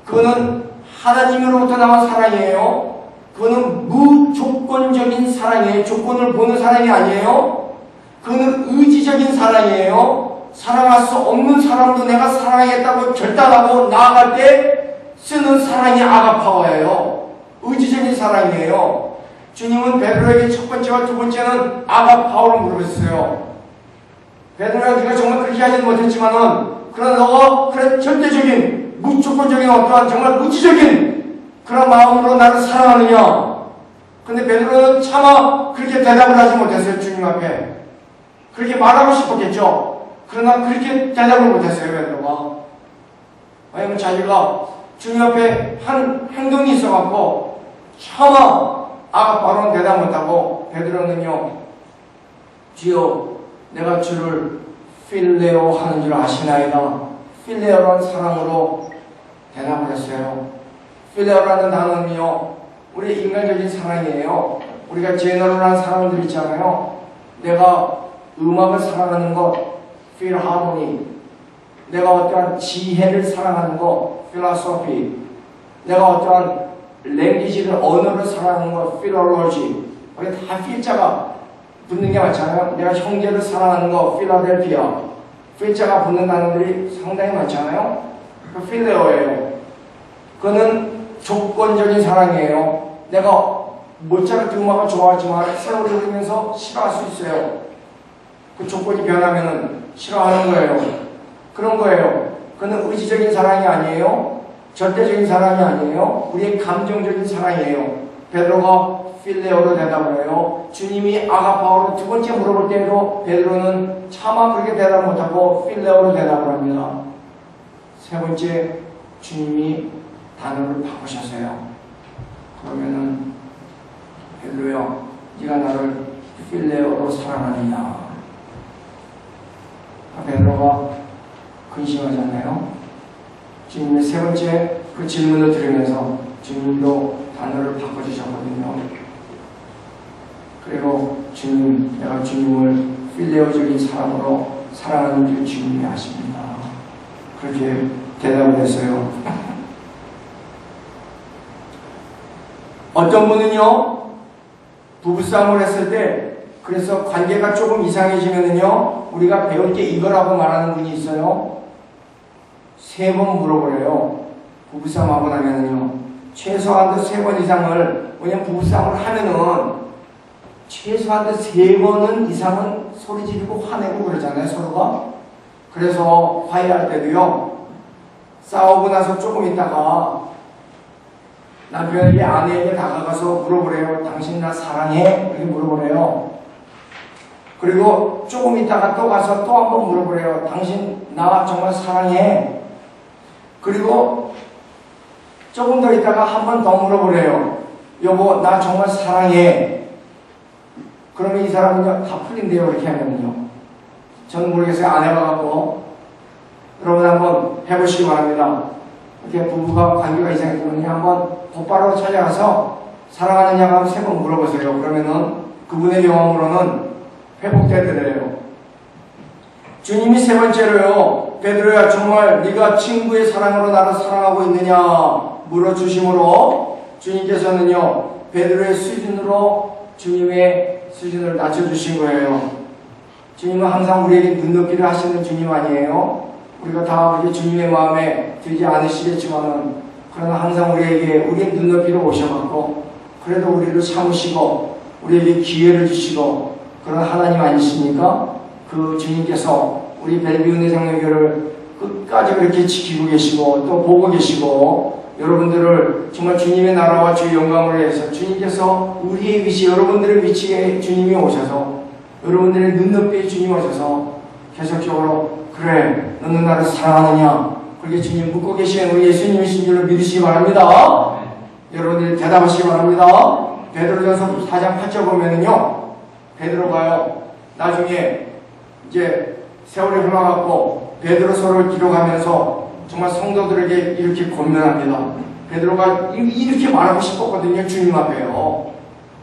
그거는 하나님으로부터 나온 사랑이에요. 그거는 무조건적인 사랑이에요. 조건을 보는 사랑이 아니에요. 그거는 의지적인 사랑이에요. 사랑할 수 없는 사람도 내가 사랑하겠다고 결단하고 나아갈 때 쓰는 사랑이 아가파오예요. 의지적인 사랑이에요. 주님은 베드로에게 첫 번째와 두 번째는 아가파오로 물어봤어요. 베드로야, 네가 정말 그렇게 하지는 못했지만은, 그러나 너가 그런 절대적인 무조건적인 어떠한 정말 의지적인 그런 마음으로 나를 사랑하느냐? 근데 베드로는 차마 그렇게 대답을 하지 못했어요. 주님 앞에 그렇게 말하고 싶었겠죠. 그러나 그렇게 대답을 못했어요. 베드로가. 왜냐면 자기가 주님 앞에 한 행동이 있어갖고 차마 아가파오는 대답 못하고, 베드로는요, 주여, 내가 주를 필레오 하는 줄 아시나이다. 필레오라는 사랑으로 대답을 했어요. 필레오라는 단어는요, 우리 인간적인 사랑이에요. 우리가 제너럴한 사람들 있잖아요. 내가 음악을 사랑하는 것, 필하모니. 내가 어떠한 지혜를 사랑하는 것, 필라소피. 내가 어떠한 랭귀지를, 언어를 사랑하는 것, 필올로지. 우리 다 필자가 붙는 게 많잖아요. 내가 형제를 사랑하는 거, 필라델피아. 필자가 붙는 단어들이 상당히 많잖아요. 그 필레오예요. 그거는 조건적인 사랑이에요. 내가 모차르트 음악을 좋아하지만 세월이 흐르면서 싫어할 수 있어요. 그 조건이 변하면은 싫어하는 거예요. 그런 거예요. 그건 의지적인 사랑이 아니에요. 절대적인 사랑이 아니에요. 우리의 감정적인 사랑이에요. 베드로가 필레오로 대답을 해요. 주님이 아가파오로 두 번째 물어볼 때에도 베드로는 차마 그렇게 대답 못하고 필레오로 대답을 합니다. 세 번째, 주님이 단어를 바꾸셨어요. 그러면은 베드로야, 네가 나를 필레오로 사랑하느냐? 베드로가 근심하잖아요. 주님의 세 번째 그 질문을 들으면서 주님도 단어를 바꿔주셨거든요. 그리고 주님, 내가 주님을 필레오적인 사랑으로 사랑하는 줄 주님이 아십니다. 그렇게 대답을 했어요. 어떤 분은요, 부부싸움을 했을 때, 그래서 관계가 조금 이상해지면은요, 우리가 배울 게 이거라고 말하는 분이 있어요. 3번 물어보래요. 부부싸움 하고 나면은요, 최소한도 3번 이상을, 왜냐면 부부싸움을 하면은 최소한도 3번은 이상은 소리 지르고 화내고 그러잖아요, 서로가. 그래서 화해할 때도요, 싸우고 나서 조금 있다가 남편에게, 아내에게 다가가서 물어보래요. 당신 나 사랑해? 이렇게 물어보래요. 그리고 조금 있다가 또 가서 또 한 번 물어보래요. 당신 나 정말 사랑해? 그리고 조금 더 있다가 한 번 더 물어보래요. 여보, 나 정말 사랑해? 그러면 이 사람은요, 다 풀린대요. 이렇게 하면요. 저는 모르겠어요. 안 해봐갖고. 여러분 한번 해보시기 바랍니다. 이렇게 부부가 관계가 이상해지면 한번 곧바로 찾아가서 사랑하느냐고 한번 3번 물어보세요. 그러면은 그분의 경험으로는 회복되더래요. 주님이 세 번째로요, 베드로야, 정말 네가 친구의 사랑으로 나를 사랑하고 있느냐 물어주심으로 주님께서는요, 베드로의 수준으로 주님의 수준을 낮춰주신 거예요. 주님은 항상 우리에게 눈높이를 하시는 주님 아니에요? 우리가 다 우리 주님의 마음에 들지 않으시겠지만은, 그러나 항상 우리에게 우리의 눈높이로 오셔갖고 그래도 우리를 참으시고 우리에게 기회를 주시고 그런 하나님 아니십니까? 그 주님께서 우리 벨비우 내장로교를 끝까지 그렇게 지키고 계시고 또 보고 계시고 여러분들을 정말 주님의 나라와 주의 영광을 위해서 주님께서 우리의 위치, 여러분들의 위치에 주님이 오셔서 여러분들의 눈높이에 주님이 오셔서 계속적으로 그래 너는 나를 사랑하느냐 그렇게 주님 묻고 계시는 우리 예수님이신 줄로 믿으시기 바랍니다. 여러분들이 대답하시기 바랍니다. 베드로전서 4장 8절 보면은요 베드로가요 나중에 이제 세월이 흘러갔고 베드로서를 기록하면서 정말 성도들에게 이렇게 권면합니다. 베드로가 이렇게 말하고 싶었거든요. 주님 앞에요.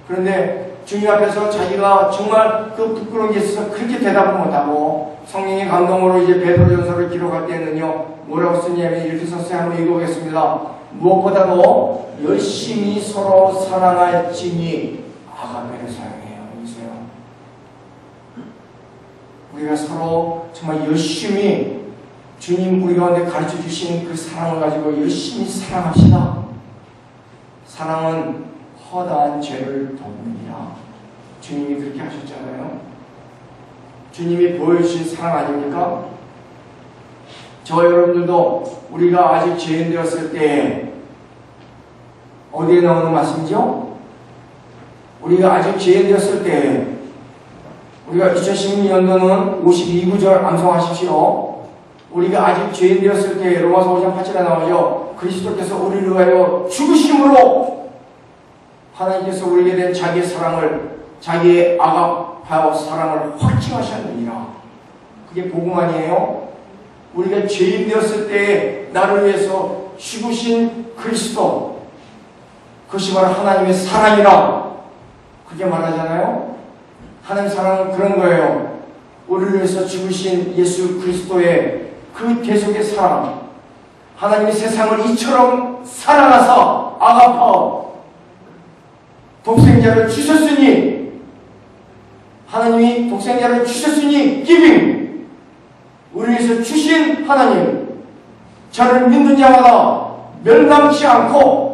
그런데 주님 앞에서 자기가 정말 그 부끄러운 게 있어서 그렇게 대답을 못하고 성령의 감동으로 이제 베드로전서를 기록할 때는요 뭐라고 쓰냐면 이렇게 썼어요. 한번 읽어보겠습니다. 무엇보다도 열심히 서로 사랑할지니 아가페를 사용해요. 보세요. 우리가 서로 정말 열심히 주님 우리 가운데 가르쳐 주신 그 사랑을 가지고 열심히 사랑합시다. 사랑은 허다한 죄를 덮느니라. 주님이 그렇게 하셨잖아요. 주님이 보여주신 사랑 아닙니까? 저 여러분들도 우리가 아직 죄인 되었을 때 어디에 나오는 말씀이죠? 우리가 아직 죄인 되었을 때 우리가 2016년도는 52구절 암송하십시오. 우리가 아직 죄인 되었을 때 로마서 5장 8절에 나오죠. 그리스도께서 우리를 위하여 죽으심으로 하나님께서 우리에게 된 자기의 사랑을 자기의 아가파와 사랑을 확증하셨느니라. 그게 복음 아니에요? 우리가 죄인 되었을 때 나를 위해서 죽으신 그리스도 그것이 바로 하나님의 사랑이라 그렇게 말하잖아요. 하나님의 사랑은 그런 거예요. 우리를 위해서 죽으신 예수 그리스도의 그 계속의 사랑 하나님이 세상을 이처럼 사랑하사 아가파 독생자를 주셨으니 하나님이 독생자를 주셨으니 giving 우리를 위해서 주신 하나님 저를 믿는 자마다 멸망치 않고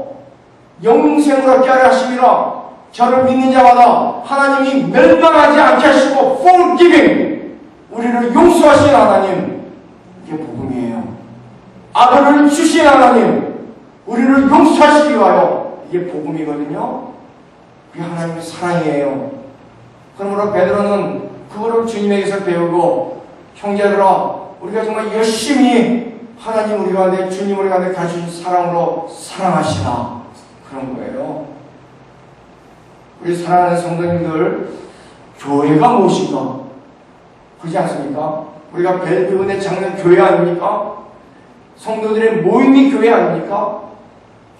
영생을 얻게 하려 하심이라. 저를 믿는 자마다 하나님이 멸망하지 않게 하시고 forgiving 우리를 용서하신 하나님 이게 복음이에요. 아들을 주신 하나님 우리를 용서하시기 위하여 이게 복음이거든요. 그게 하나님의 사랑이에요. 그러므로 베드로는 그거를 주님에게서 배우고 형제들아 우리가 정말 열심히 하나님 우리 가운데 주님 우리 가운데 가르쳐주신 사랑으로 사랑하시라 그런 거예요. 우리 사랑하는 성도님들 교회가 무엇인가 그렇지 않습니까? 우리가 벨기운의 장르 교회 아닙니까? 성도들의 모임이 교회 아닙니까?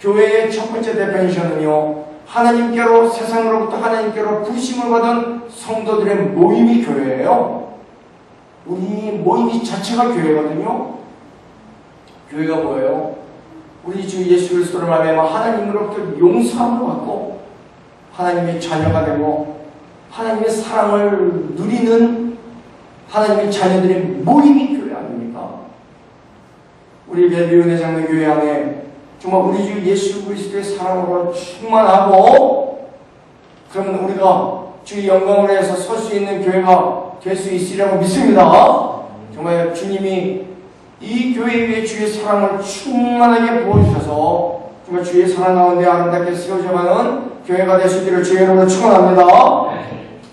교회의 첫 번째 데피니션은요 하나님께로 세상으로부터 하나님께로 부르심을 받은 성도들의 모임이 교회예요. 우리 모임 자체가 교회거든요. 교회가 뭐예요? 우리 주 예수 그리스도를 말하면 하나님으로부터 용서함을 받고 하나님의 자녀가 되고 하나님의 사랑을 누리는 하나님의 자녀들의 모임이 교회 아닙니까? 우리 벨기운의 장로 교회 안에 정말 우리 주 예수 그리스도의 사랑으로 충만하고 그러면 우리가 주의 영광을 위해서 설 수 있는 교회가 될 수 있으리라고 믿습니다. 정말 주님이 이 교회 위에 주의 사랑을 충만하게 부어주셔서 정말 주의 사랑 가운데 아름답게 세워져가는 교회가 될 수 있기를 주의 이름으로 축원합니다.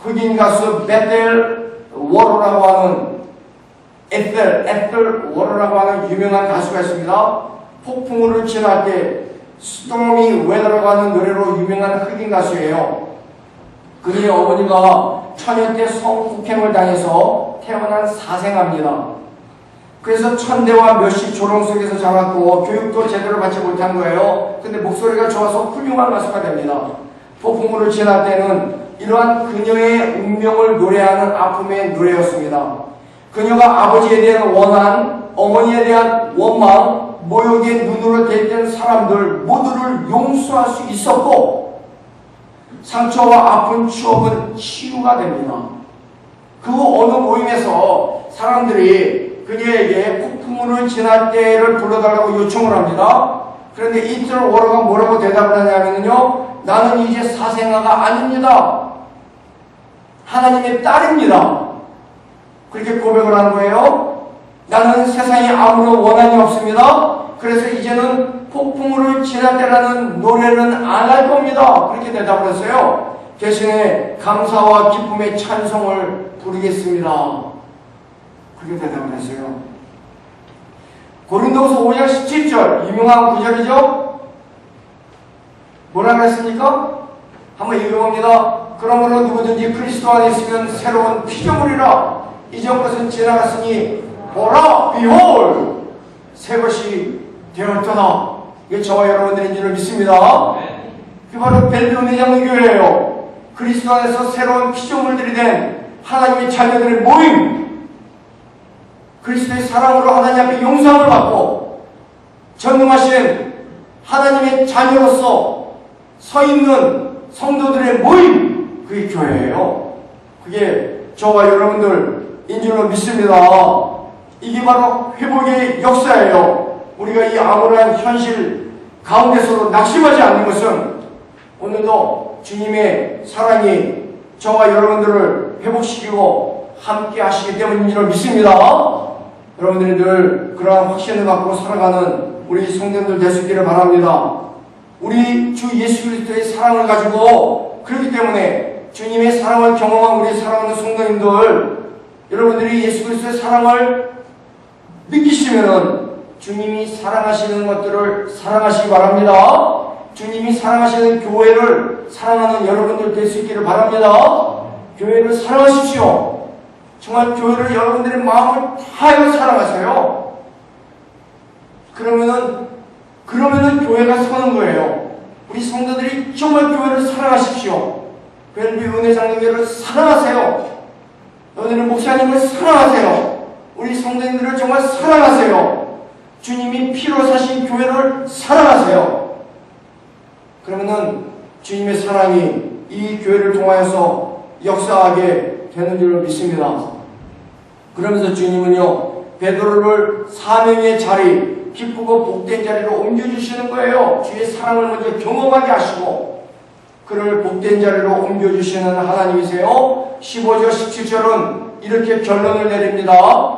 흑인 가수 베텔 워러라고 하는 에텔 워러라고 하는 유명한 가수가 있습니다. 폭풍우를 지날 때 스토미 웨더라고 하는 노래로 유명한 흑인 가수예요. 그의 어머니가 처녀 때 성폭행을 당해서 태어난 사생아입니다. 그래서 천대와 몇십 조롱 속에서 자랐고 교육도 제대로 받지 못한 거예요. 근데 목소리가 좋아서 훌륭한 가수가 됩니다. 폭풍우를 지날 때는 이러한 그녀의 운명을 노래하는 아픔의 노래였습니다. 그녀가 아버지에 대한 원한, 어머니에 대한 원망, 모욕의 눈으로 대된 사람들 모두를 용서할 수 있었고 상처와 아픈 추억은 치유가 됩니다. 그 어느 모임에서 사람들이 그녀에게 폭풍우를 지날 때를 불러달라고 요청을 합니다. 그런데 이틀 워러가 뭐라고 대답을 하냐면요 나는 이제 사생아가 아닙니다. 하나님의 딸입니다. 그렇게 고백을 하는 거예요. 나는 세상에 아무런 원한이 없습니다. 그래서 이제는 폭풍으로 지날 때라는 노래는 안 할 겁니다. 그렇게 대답을 했어요. 대신에 감사와 기쁨의 찬송을 부르겠습니다. 그렇게 대답을 했어요. 고린도후서 5장 17절 유명한 구절이죠. 뭐라 그랬습니까? 한번 읽어봅니다. 그러므로 누구든지 그리스도 안에 있으면 새로운 피조물이라. 이전 것은 지나갔으니 보라 behold 새 것이 되었도다. 이게 저와 여러분들인 줄 믿습니다. 그게 바로 벨비우 내장교회예요. 그리스도 안에서 새로운 피조물들이 된 하나님의 자녀들의 모임, 그리스도의 사랑으로 하나님 앞에 용서함을 받고 전능하신 하나님의 자녀로서 서 있는 성도들의 모임, 그게 교회예요. 그게 저와 여러분들인 줄로 믿습니다. 이게 바로 회복의 역사예요. 우리가 이 암울한 현실 가운데서도 낙심하지 않는 것은 오늘도 주님의 사랑이 저와 여러분들을 회복시키고 함께 하시기 때문인 줄 믿습니다. 여러분들이 늘 그러한 확신을 갖고 살아가는 우리 성도들 될 수 있기를 바랍니다. 우리 주 예수 그리스도의 사랑을 가지고, 그렇기 때문에 주님의 사랑을 경험한 우리 사랑하는 성도님들, 여러분들이 예수 그리스도의 사랑을 느끼시면은 주님이 사랑하시는 것들을 사랑하시기 바랍니다. 주님이 사랑하시는 교회를 사랑하는 여러분들 될 수 있기를 바랍니다. 교회를 사랑하십시오. 정말 교회를 여러분들의 마음을 다하여 사랑하세요. 그러면은 교회가 서는 거예요. 우리 성도들이 정말 교회를 사랑하십시오. 벨비우 은혜장로교회를 사랑하세요. 너희는 목사님을 사랑하세요. 우리 성도님들을 정말 사랑하세요. 주님이 피로 사신 교회를 사랑하세요. 그러면은 주님의 사랑이 이 교회를 통하여서 역사하게 되는 줄로 믿습니다. 그러면서 주님은요, 베드로를 사명의 자리, 기쁘고 복된 자리로 옮겨주시는 거예요. 주의 사랑을 먼저 경험하게 하시고 그를 복된 자리로 옮겨주시는 하나님이세요. 15절 17절은 이렇게 결론을 내립니다.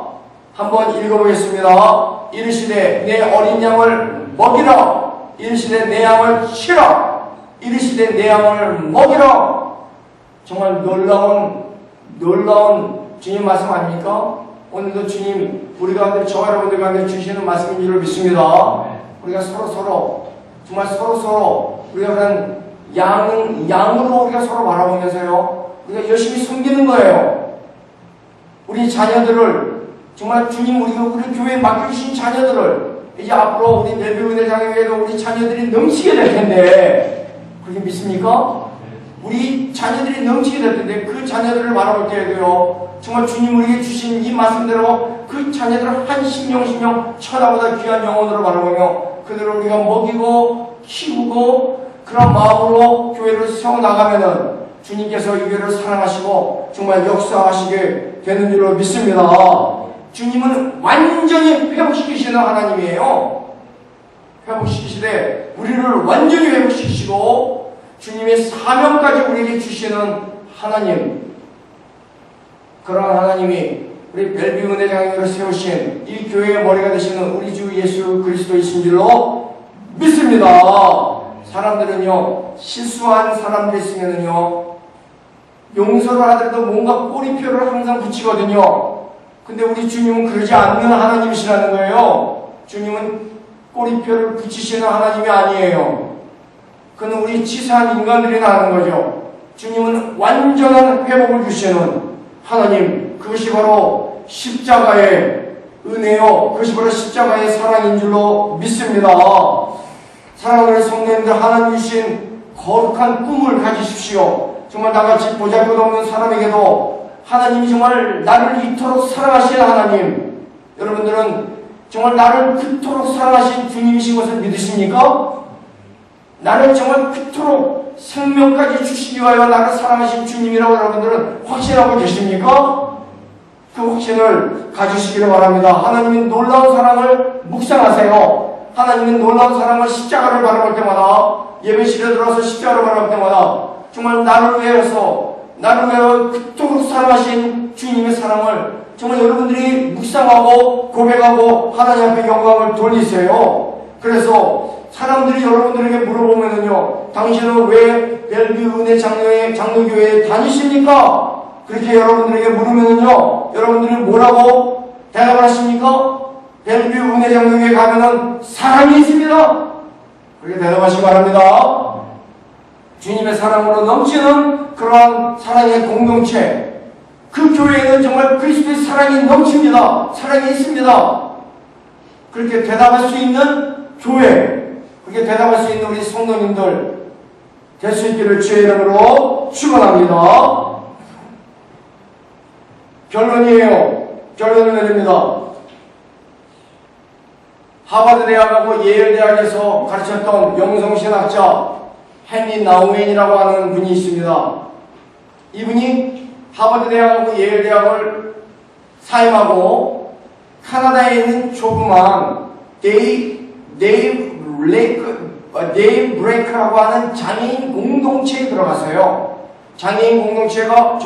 한번 읽어보겠습니다. 이르시되 내 어린 양을 먹이라. 이르시되 내 양을 치라. 이르시되 내 양을 먹이라. 정말 놀라운 주님 말씀 아닙니까? 오늘도 주님 우리 가운데, 저와 여러분들 가운데 주시는 말씀인 줄 믿습니다. 우리가 서로 정말 서로 우리가 그런 양으로 우리가 서로 바라보면서요, 우리가 열심히 섬기는 거예요. 우리 자녀들을 정말 주님 우리 교회에 맡겨주신 자녀들을 이제 앞으로 우리 벨비우 은혜장로교회도 우리 자녀들이 넘치게 될 텐데, 그렇게 믿습니까? 우리 자녀들이 넘치게 될 텐데 그 자녀들을 바라볼 때에도요, 정말 주님 우리에게 주신 이 말씀대로 그 자녀들을 한 심령 천하보다 귀한 영혼으로 바라보며 그들을 우리가 먹이고 키우고 그런 마음으로 교회를 세워나가면은 주님께서 이 교회를 사랑하시고 정말 역사하시게 되는 줄로 믿습니다. 주님은 완전히 회복시키시는 하나님이에요. 회복시키시되 우리를 완전히 회복시키시고 주님의 사명까지 우리에게 주시는 하나님, 그런 하나님이 우리 벨비우 은혜장로교회를 세우신 이 교회의 머리가 되시는 우리 주 예수 그리스도이신 줄로 믿습니다. 사람들은요, 실수한 사람들이 있으면은요, 용서를 하더라도 뭔가 꼬리표를 항상 붙이거든요. 근데 우리 주님은 그러지 않는 하나님이시라는 거예요. 주님은 꼬리표를 붙이시는 하나님이 아니에요. 그는 우리 치사한 인간들이 나는 거죠. 주님은 완전한 회복을 주시는 하나님, 그것이 바로 십자가의 은혜요, 그것이 바로 십자가의 사랑인 줄로 믿습니다. 사랑하는 성도님들, 하나님 주신 거룩한 꿈을 가지십시오. 정말 나같이 보잘것없는 사람에게도 하나님이 정말 나를 이토록 사랑하시는 하나님, 여러분들은 정말 나를 그토록 사랑하신 주님이신 것을 믿으십니까? 나를 정말 그토록 생명까지 주시기 위하여 나를 사랑하신 주님이라고 여러분들은 확신하고 계십니까? 그 확신을 가지시기를 바랍니다. 하나님의 놀라운 사랑을 묵상하세요. 하나님의 놀라운 사랑을 십자가를 바라볼 때마다, 예배실에 들어서 십자가를 바라볼 때마다 정말 나를 위해서 그토록 사랑하신 주님의 사랑을 정말 여러분들이 묵상하고 고백하고 하나님 앞에 영광을 돌리세요. 그래서 사람들이 여러분들에게 물어보면은요, 당신은 왜 벨뷰 은혜 장로교회에 다니십니까? 그렇게 여러분들에게 물으면은요, 여러분들이 뭐라고 대답을 하십니까? 벨뷰 은혜 장로교회에 가면은 사랑이 있습니다. 그렇게 대답하시기 바랍니다. 주님의 사랑으로 넘치는 그러한 사랑의 공동체, 그 교회에는 정말 그리스도의 사랑이 넘칩니다. 사랑이 있습니다. 그렇게 대답할 수 있는 교회, 그렇게 대답할 수 있는 우리 성도님들 될 수 있기를 주의 이름으로 축원합니다. 결론이에요. 결론을 내립니다. 하버드 대학하고 예일 대학에서 가르쳤던 영성신학자 헨리 나우멘이라고 하는 분이 있습니다. 이분이 하버드 대학하고 예일 대학을 사임하고 카나다에 있는 조그만 데이브 브레이크라고 하는 장애인 공동체에 들어갔어요. 장애인 공동체가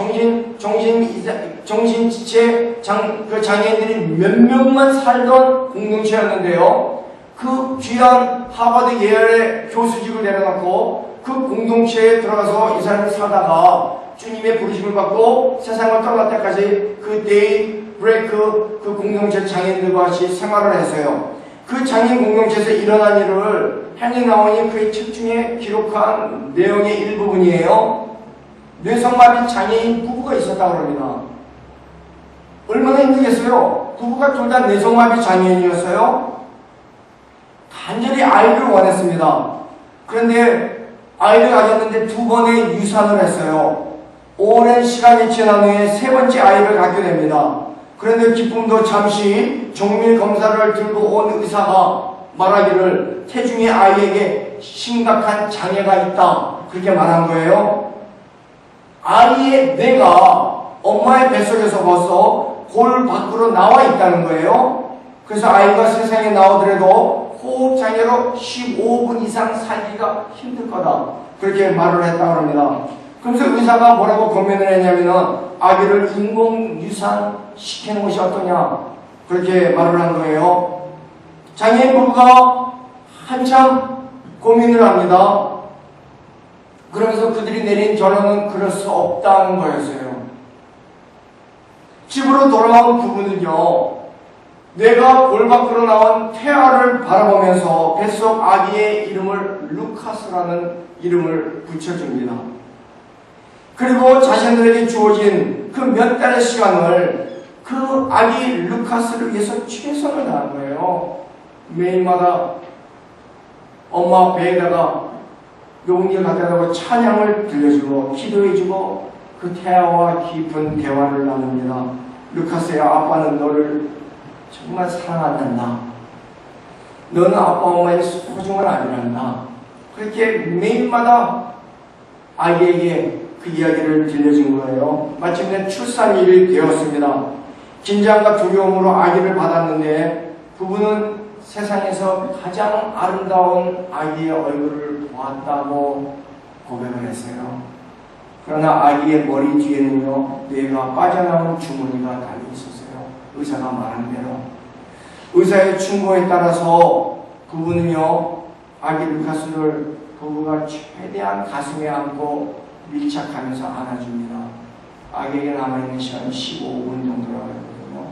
정신지체 장애인들이 몇 명만 살던 공동체였는데요. 그 귀한 하버드 예일의 교수직을 내려놓고 그 공동체에 들어가서 이 사람이 살다가 주님의 부르심을 받고 세상을 떠날 때까지 그 데이 브레이크 그 공동체 장애인들과 같이 생활을 했어요. 그 장애인 공동체에서 일어난 일을 헨리 나우멘이 그의 책 중에 기록한 내용의 일부분이에요. 뇌성마비 장애인 부부가 있었다고 합니다. 얼마나 힘들겠어요? 부부가 둘 다 뇌성마비 장애인이었어요. 간절히 아이를 원했습니다. 그런데 아이를 가졌는데 2번의 유산을 했어요. 오랜 시간이 지난 후에 3번째 아이를 갖게 됩니다. 그런데 기쁨도 잠시 정밀 검사를 들고 온 의사가 말하기를 태중의 아이에게 심각한 장애가 있다. 그렇게 말한 거예요. 아이의 뇌가 엄마의 뱃속에서 벌써 골 밖으로 나와 있다는 거예요. 그래서 아이가 세상에 나오더라도 호흡장애로 15분 이상 살기가 힘들 거다. 그렇게 말을 했다고 합니다. 그래서 의사가 뭐라고 고민을 했냐면은 아기를 인공유산 시키는 것이 어떠냐. 그렇게 말을 한 거예요. 장애인 부부가 한참 고민을 합니다. 그러면서 그들이 내린 결론은 그럴 수 없다는 거였어요. 집으로 돌아온 부부는요, 뇌가 골 밖으로 나온 태아를 바라보면서 뱃속 아기의 이름을 루카스라는 이름을 붙여줍니다. 그리고 자신들에게 주어진 그 몇 달의 시간을 그 아기 루카스를 위해서 최선을 다한 거예요. 매일마다 엄마 배에다가 용기를 갖다가 찬양을 들려주고 기도해주고 그 태아와 깊은 대화를 나눕니다. 루카스야, 아빠는 너를 정말 사랑한단다. 너는 아빠 엄마의 소중한 아들이란다. 그렇게 매일마다 아기에게 그 이야기를 들려준 거예요. 마침내 출산일이 되었습니다. 긴장과 두려움으로 아기를 받았는데 부부는 세상에서 가장 아름다운 아기의 얼굴을 보았다고 고백을 했어요. 그러나 아기의 머리 뒤에는요, 뇌가 빠져나온 주머니가 달려 있었어요. 의사가 말한 대로. 의사의 충고에 따라서 부부는요, 아기 루카스를 부부가 최대한 가슴에 안고 밀착하면서 안아줍니다. 아기에게 남아있는 시간이 15분 정도라고 했거든요.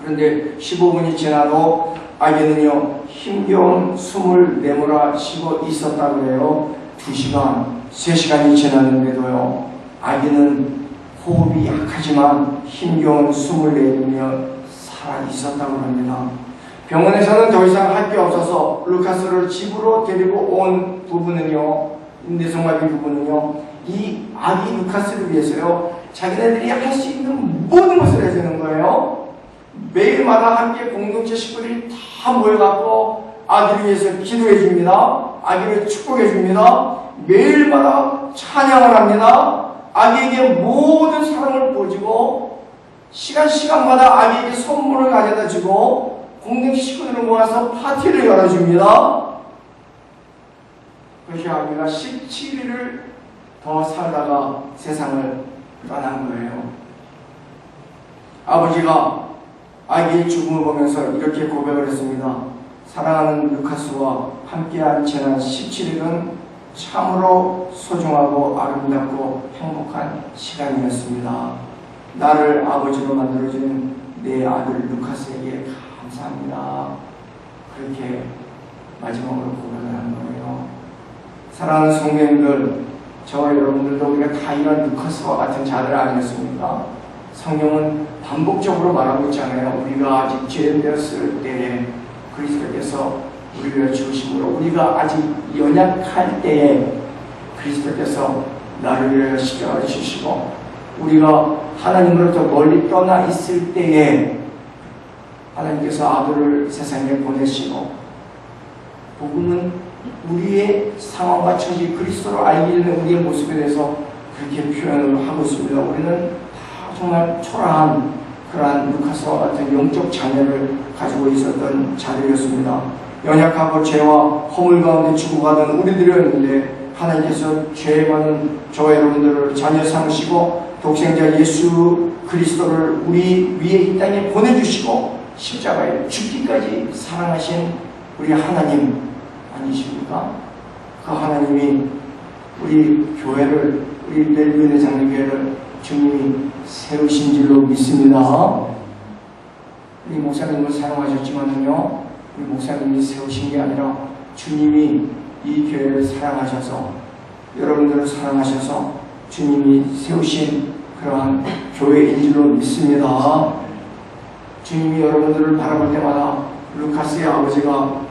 그런데 15분이 지나도 아기는요, 힘겨운 숨을 내몰아 쉬고 있었다고 해요. 2시간, 3시간이 지났는데도요, 아기는 호흡이 약하지만 힘겨운 숨을 내쉬며 살아 있었다고 합니다. 병원에서는 더 이상 할 게 없어서 루카스를 집으로 데리고 온 부부는요, 뇌성마비 부부는요, 이 아기 루카스를 위해서요, 자기네들이 할 수 있는 모든 것을 해주는 거예요. 매일마다 함께 공동체 식구들이 다 모여갖고 아기를 위해서 기도해 줍니다. 아기를 축복해 줍니다. 매일마다 찬양을 합니다. 아기에게 모든 사랑을 보여주고 시간마다 아기에게 선물을 가져다 주고 공동체 식구들을 모아서 파티를 열어줍니다. 그것이 아기가 17일을 더 살다가 세상을 떠난 거예요. 아버지가 아기의 죽음을 보면서 이렇게 고백을 했습니다. 사랑하는 루카스와 함께한 지난 17일은 참으로 소중하고 아름답고 행복한 시간이었습니다. 나를 아버지로 만들어준 내 아들 루카스에게 감사합니다. 그렇게 마지막으로 고백을 하는 거예요. 사랑하는 성도님들, 저와 여러분들도 우리가 다 이런 루카스와 같은 자들 아니었습니까? 성경은 반복적으로 말하고 있잖아요. 우리가 아직 죄인되었을 때에 그리스도께서 우리를 죽으심으로, 우리가 아직 연약할 때에 그리스도께서 나를 위하여 십자가를 지시고, 우리가 하나님으로부터 멀리 떠나 있을 때에 하나님께서 아들을 세상에 보내시고, 복음은 우리의 상황과 처지, 그리스도를 알기 전에 우리의 모습에 대해서 그렇게 표현을 하고 있습니다. 우리는 다 정말 초라한 그러한 루카스와 같은 영적 자녀를 가지고 있었던 자들이었습니다. 연약하고 죄와 허물 가운데 죽어가던 우리들이었는데 하나님께서 죄 많은 저와 여러분들을 자녀 삼으시고 독생자 예수 그리스도를 우리 위에 이 땅에 보내주시고 십자가에 죽기까지 사랑하신 우리 하나님 아니십니까? 그 하나님이 우리 교회를, 우리 벨브의 장로교회를 주님이 세우신 줄로 믿습니다. 우리 목사님을 사랑하셨지만요, 우리 목사님이 세우신 게 아니라 주님이 이 교회를 사랑하셔서, 여러분들을 사랑하셔서 주님이 세우신 그러한 교회인 줄로 믿습니다. 주님이 여러분들을 바라볼 때마다 루카스의 아버지가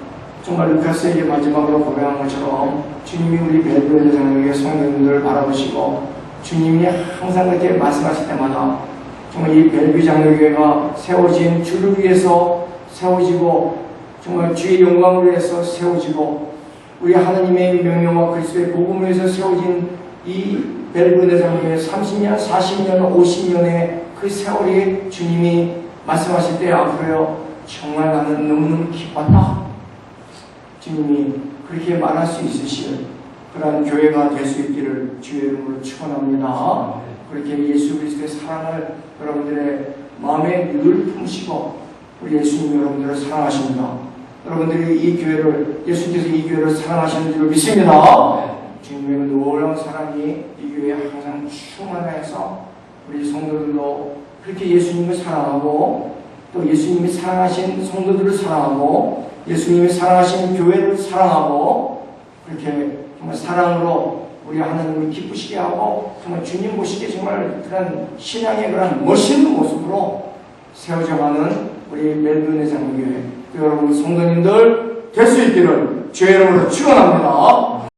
정말 루카스에게 마지막으로 고백한 것처럼 주님이 우리 벨브의 장로교회 성도님들을 바라보시고 주님이 항상 그렇게 말씀하실 때마다 정말 이 벨브 장로교회가 세워진 주를 위해서 세워지고 정말 주의 영광을 위해서 세워지고 우리 하나님의 명령과 그리스도의 복음을 위해서 세워진 이 벨브 장로교회 30년, 40년, 50년의 그 세월이 주님이 말씀하실 때 앞으로요 정말 나는 너무너무 기뻤다. 주님이 그렇게 말할 수 있으실 그러한 교회가 될 수 있기를 주의 이름으로 축원합니다. 그렇게 예수 그리스도의 사랑을 여러분들의 마음에 늘 품으시고 우리 예수님 여러분들을 사랑하십니다. 여러분들이 이 교회를, 예수님께서 이 교회를 사랑하시는 줄 믿습니다. 주님의 놀라운 사랑이 이 교회에 항상 충만해서 우리 성도들도 그렇게 예수님을 사랑하고 또 예수님이 사랑하신 성도들을 사랑하고 예수님이 사랑하신 교회를 사랑하고 그렇게 정말 사랑으로 우리 하나님을 기쁘시게 하고 정말 주님 보시기에 정말 그런 신앙의 그런 멋있는 모습으로 세워져가는 우리 멜빈의 장로교회 여러분 성도님들 될 수 있기를 주의 이름으로 축원합니다.